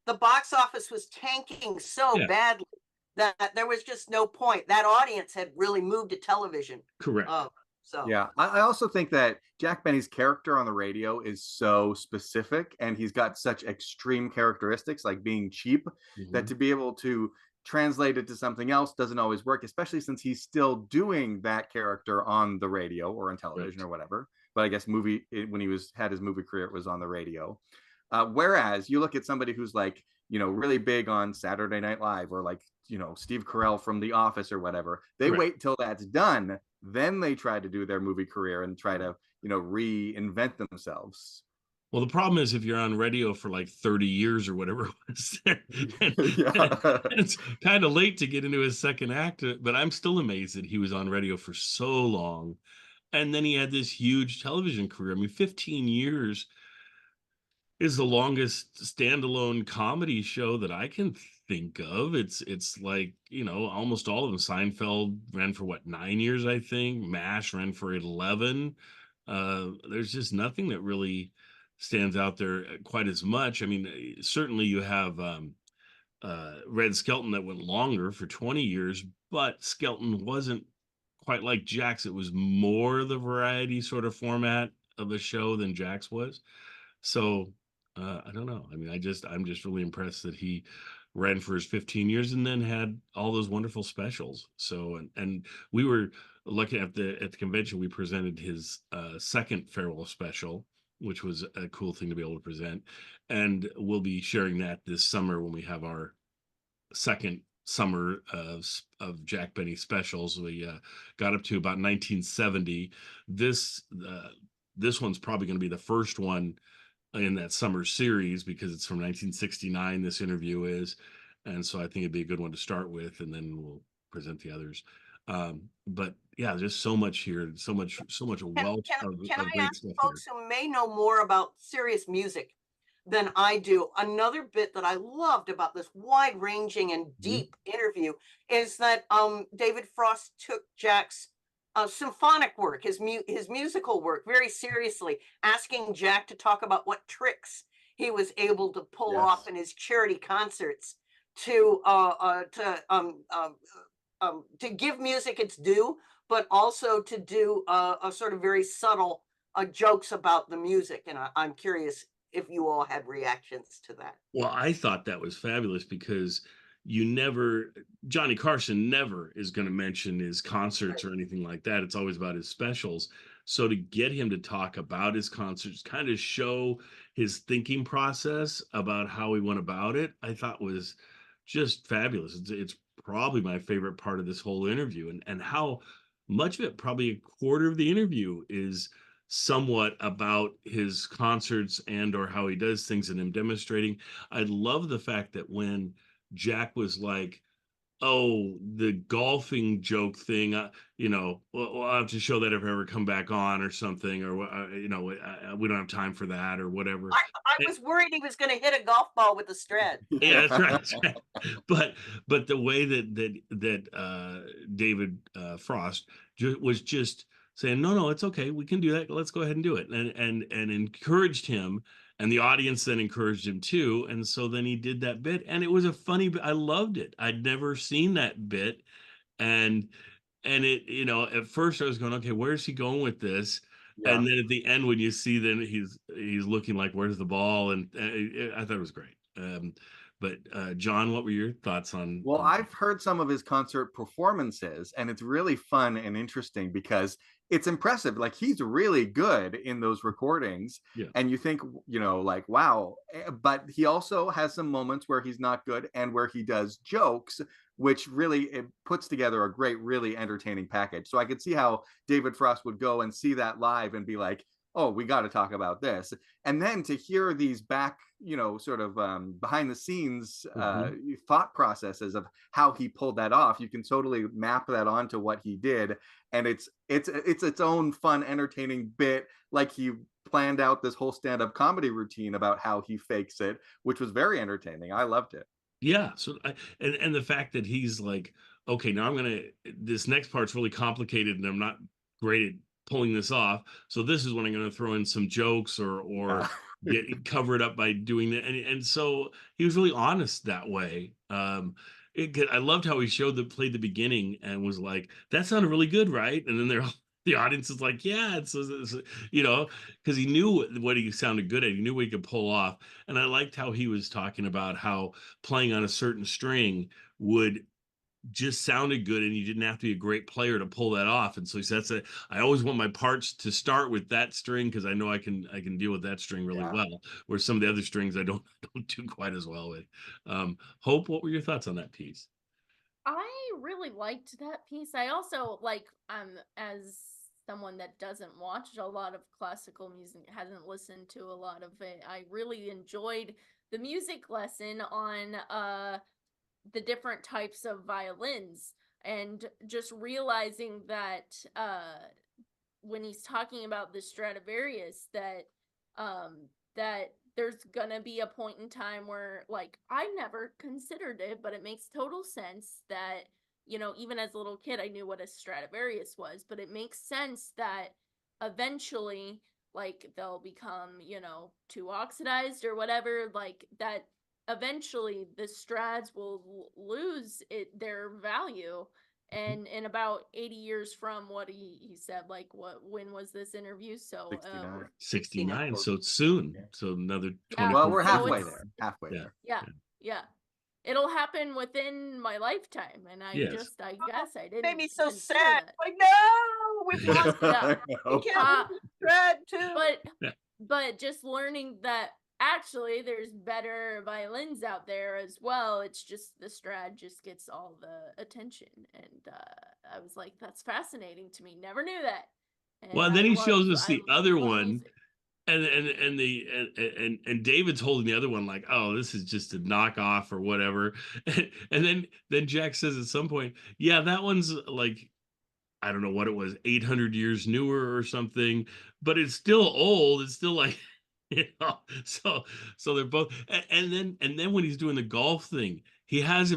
the box office was tanking so Yeah. badly that there was just no point. That audience had really moved to television. Correct. So Yeah, I also think that Jack Benny's character on the radio is so specific, and he's got such extreme characteristics, like being cheap, that to be able to translate it to something else doesn't always work, especially since he's still doing that character on the radio or on television or whatever. But I guess when he had his movie career, it was on the radio. Whereas you look at somebody who's like, really big on Saturday Night Live, or like, Steve Carell from The Office or whatever. They wait till that's done, then they try to do their movie career and try to, reinvent themselves. Well, the problem is if you're on radio for like 30 years or whatever it was, it's kind of late to get into his second act. But I'm still amazed that he was on radio for so long. And then he had this huge television career. I mean, 15 years is the longest standalone comedy show that I can think of. It's like, almost all of them. Seinfeld ran for 9 years, I think. MASH ran for 11. There's just nothing that really stands out there quite as much. I mean, certainly you have Red Skelton that went longer for 20 years, but Skelton wasn't quite like Jack's. It was more the variety sort of format of a show than Jack's was. So I don't know. I mean, I'm just really impressed that he ran for his 15 years and then had all those wonderful specials. So and we were looking at the convention. We presented his second farewell special, which was a cool thing to be able to present, and we'll be sharing that this summer when we have our second summer of Jack Benny specials. We got up to about 1970. This one's probably going to be the first one in that summer series because it's from 1969. This interview is, and so I think it'd be a good one to start with, and then we'll present the others. But yeah, just so much here, so much wealth of I great ask stuff folks who may know more about serious music than I do? Another bit that I loved about this wide-ranging and deep interview is that David Frost took Jack's symphonic work, his musical work, very seriously, asking Jack to talk about what tricks he was able to pull off in his charity concerts to to give music its due, but also to do a sort of very subtle jokes about the music. And I'm curious if you all had reactions to that. Well, I thought that was fabulous because you never Johnny Carson never is going to mention his concerts Right. or anything like that. It's always about his specials. So to get him to talk about his concerts, kind of show his thinking process about how he went about it, I thought was just fabulous. It's probably my favorite part of this whole interview, and how much of it, probably a quarter of the interview, is somewhat about his concerts and or how he does things and him demonstrating. I love the fact that when Jack was like, "Oh, the golfing joke thing, we'll have to show that if I ever come back on or something, or we don't have time for that or whatever." I And- was worried he was going to hit a golf ball with a strad. yeah, that's right. That's right. But the way that David Frost was just saying, no, it's okay, we can do that. Let's go ahead and do it, and encouraged him, and the audience then encouraged him too. And so then he did that bit, and it was a funny bit. I loved it. I'd never seen that bit, and it, at first I was going, okay, where's he going with this? Yeah. And then at the end, when you see, then he's looking like, where's the ball? And I thought it was great. But John, what were your thoughts on? Well, I've heard some of his concert performances, and it's really fun and interesting because it's impressive. Like, he's really good in those recordings, Yeah. and you think, like, wow. But he also has some moments where he's not good and where he does jokes, which really it puts together a great, really entertaining package. So I could see how David Frost would go and see that live and be like, oh, we got to talk about this. And then to hear these back, sort of behind the scenes thought processes of how he pulled that off, you can totally map that onto what he did. And it's its own fun, entertaining bit. Like, he planned out this whole stand-up comedy routine about how he fakes it, which was very entertaining. I loved it. Yeah. So and the fact that he's like, okay, now this next part's really complicated, and I'm not great at pulling this off. So this is when I'm going to throw in some jokes or cover it up by doing that. And so he was really honest that way. I loved how he played the beginning and was like, that sounded really good, right? And then the audience is like, yeah, because he knew what he sounded good at. He knew what he could pull off. And I liked how he was talking about how playing on a certain string would just sounded good, and you didn't have to be a great player to pull that off. And so he said, I always want my parts to start with that string because I know I can deal with that string really well, where some of the other strings I don't do quite as well with. Hope, what were your thoughts on that piece? I really liked that piece. I also as someone that doesn't watch a lot of classical music, hasn't listened to a lot of it, I really enjoyed the music lesson on the different types of violins, and just realizing that when he's talking about the Stradivarius, that that there's gonna be a point in time where, like, I never considered it, but it makes total sense that, even as a little kid, I knew what a Stradivarius was, but it makes sense that eventually, like, they'll become, too oxidized or whatever, like that. Eventually the strads will lose their value, and in about 80 years from what he said, like, when was this interview? So 69, so it's soon. So another 20. Well, we're so halfway there. Halfway there. Yeah, it'll happen within my lifetime, and I Yes. guess I didn't. Made me so consider sad. that. Like, no, we've lost Yeah. we can't lose the strad too. But just learning that actually there's better violins out there as well. It's just the Strad just gets all the attention, and I was like, that's fascinating to me. Never knew that. And Well, and then he shows us I the other love one, music. and David's holding the other one like, oh, this is just a knockoff or whatever. And then Jack says at some point, yeah, that one's like, I don't know what it was, 800 years newer or something, but it's still old. It's still like, so they're both, and then when he's doing the golf thing, he has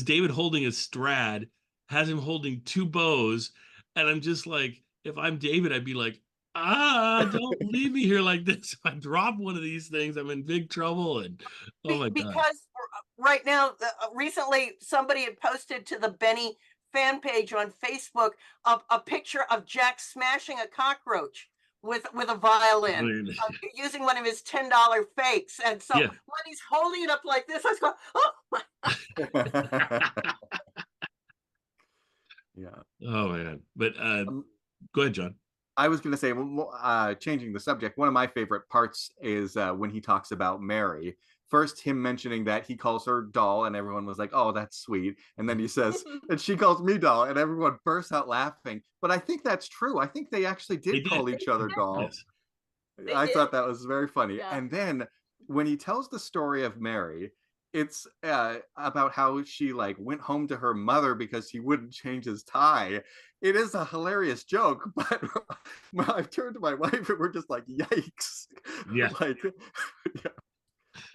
David holding a Strad, has him holding two bows, and I'm just like, if I'm David, I'd be like, don't leave me here like this. If I drop one of these things, I'm in big trouble. And oh my God. Because right now, recently, somebody had posted to the Benny fan page on Facebook a picture of Jack smashing a cockroach with a violin, using one of his $10 fakes. And so Yeah. when he's holding it up like this, I was going, oh my. Yeah. Oh man. But go ahead, John. I was going to say, changing the subject, one of my favorite parts is when he talks about Mary. First, him mentioning that he calls her doll, and everyone was like, oh, that's sweet. And then he says, and she calls me doll, and everyone bursts out laughing. But I think that's true. I think they actually did call each other doll. Yes. I thought that was very funny. Yeah. And then when he tells the story of Mary, it's about how she like went home to her mother because he wouldn't change his tie. It is a hilarious joke, but I've turned to my wife and we're just like, yikes. Yeah. Like, yeah.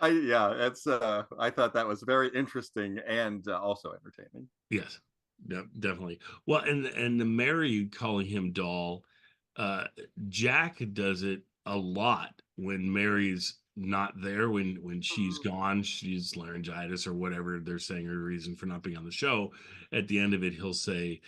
I thought that was very interesting and also entertaining. Yes, definitely. Well, and the Mary calling him doll, Jack does it a lot when Mary's not there, when she's gone, she's laryngitis or whatever they're saying her reason for not being on the show. At the end of it, he'll say,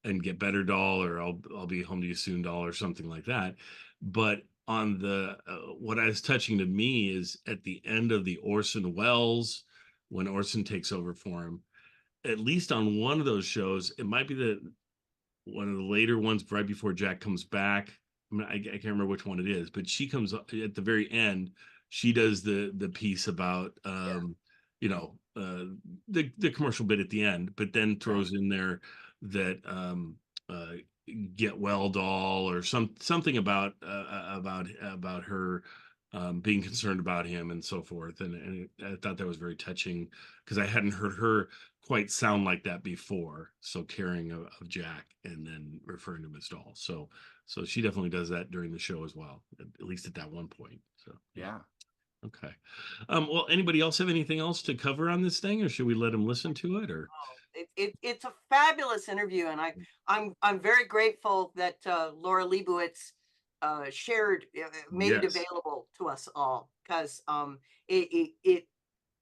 "And get better, doll," or "I'll be home to you soon, doll," or something like that. But on the what I was touching to me is at the end of the Orson Welles, when Orson takes over for him, at least on one of those shows, it might be one of the later ones right before Jack comes back. I mean, I can't remember which one it is, but she comes up at the very end. She does the piece about the commercial bit at the end, but then throws in there that get well, doll, or something about her being concerned about him and so forth. And I thought that was very touching because I hadn't heard her quite sound like that before. So caring of Jack and then referring to him as doll. So she definitely does that during the show as well, at least at that one point. So yeah. Okay. Well, anybody else have anything else to cover on this thing, or should we let him listen to it? Or it's a fabulous interview, and I'm very grateful that Laura Leibowitz made it available to us all, because it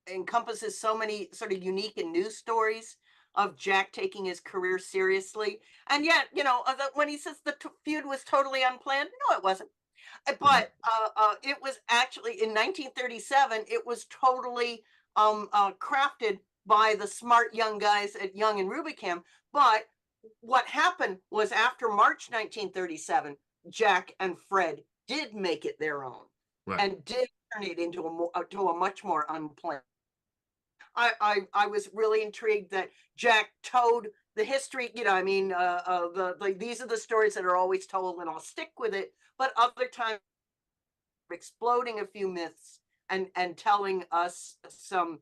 encompasses so many sort of unique and new stories of Jack taking his career seriously, and yet when he says the feud was totally unplanned, no, it wasn't. But it was actually in 1937. It was totally crafted by the smart young guys at Young and Rubicam. But what happened was after March 1937, Jack and Fred did make it their own, and did turn it into a much more unplanned. I was really intrigued that Jack told the history. These are the stories that are always told, and I'll stick with it. But other times, exploding a few myths and telling us some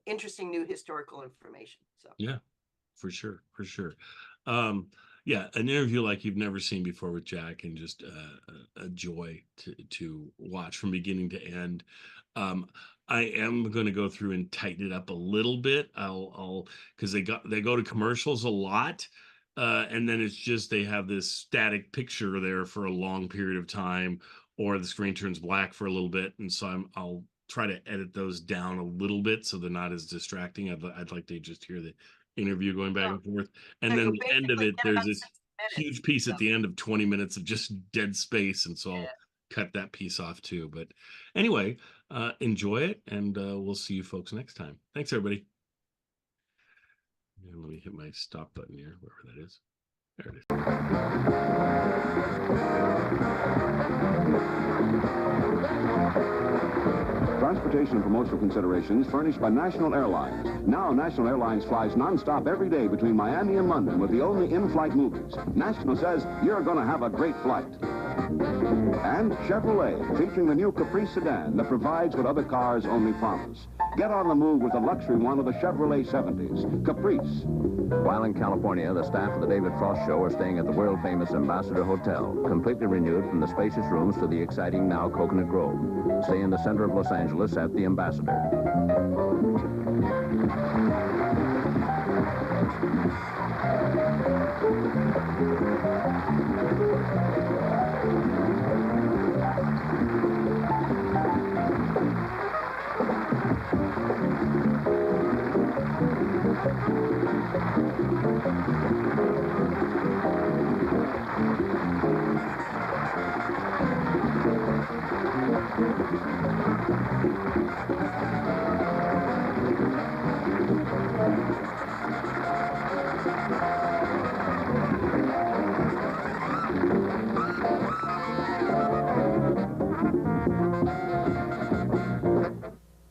interesting new historical information. So yeah, for sure. Yeah, an interview like you've never seen before with Jack, and just a joy to watch from beginning to end. I am going to go through and tighten it up a little bit. I'll because they go to commercials a lot. And then it's just they have this static picture there for a long period of time, or the screen turns black for a little bit. And so I'll try to edit those down a little bit so they're not as distracting. I'd like to just hear the interview going back and forth. And then the end of it, there's this huge piece at the end of 20 minutes of just dead space. And so I'll cut that piece off too. But anyway, enjoy it, and we'll see you folks next time. Thanks, everybody. And let me hit my stop button here, wherever that is. There it is. Transportation and promotional considerations furnished by National Airlines. Now National Airlines flies nonstop every day between Miami and London with the only in-flight movies. National says you're going to have a great flight. And Chevrolet, featuring the new Caprice sedan that provides what other cars only promise. Get on the move with the luxury one of the Chevrolet 70s, Caprice. While in California, the staff of the David Frost Show are staying at the world-famous Ambassador Hotel, completely renewed from the spacious rooms to the exciting now Coconut Grove. Stay in the center of Los Angeles at the Ambassador. Bye.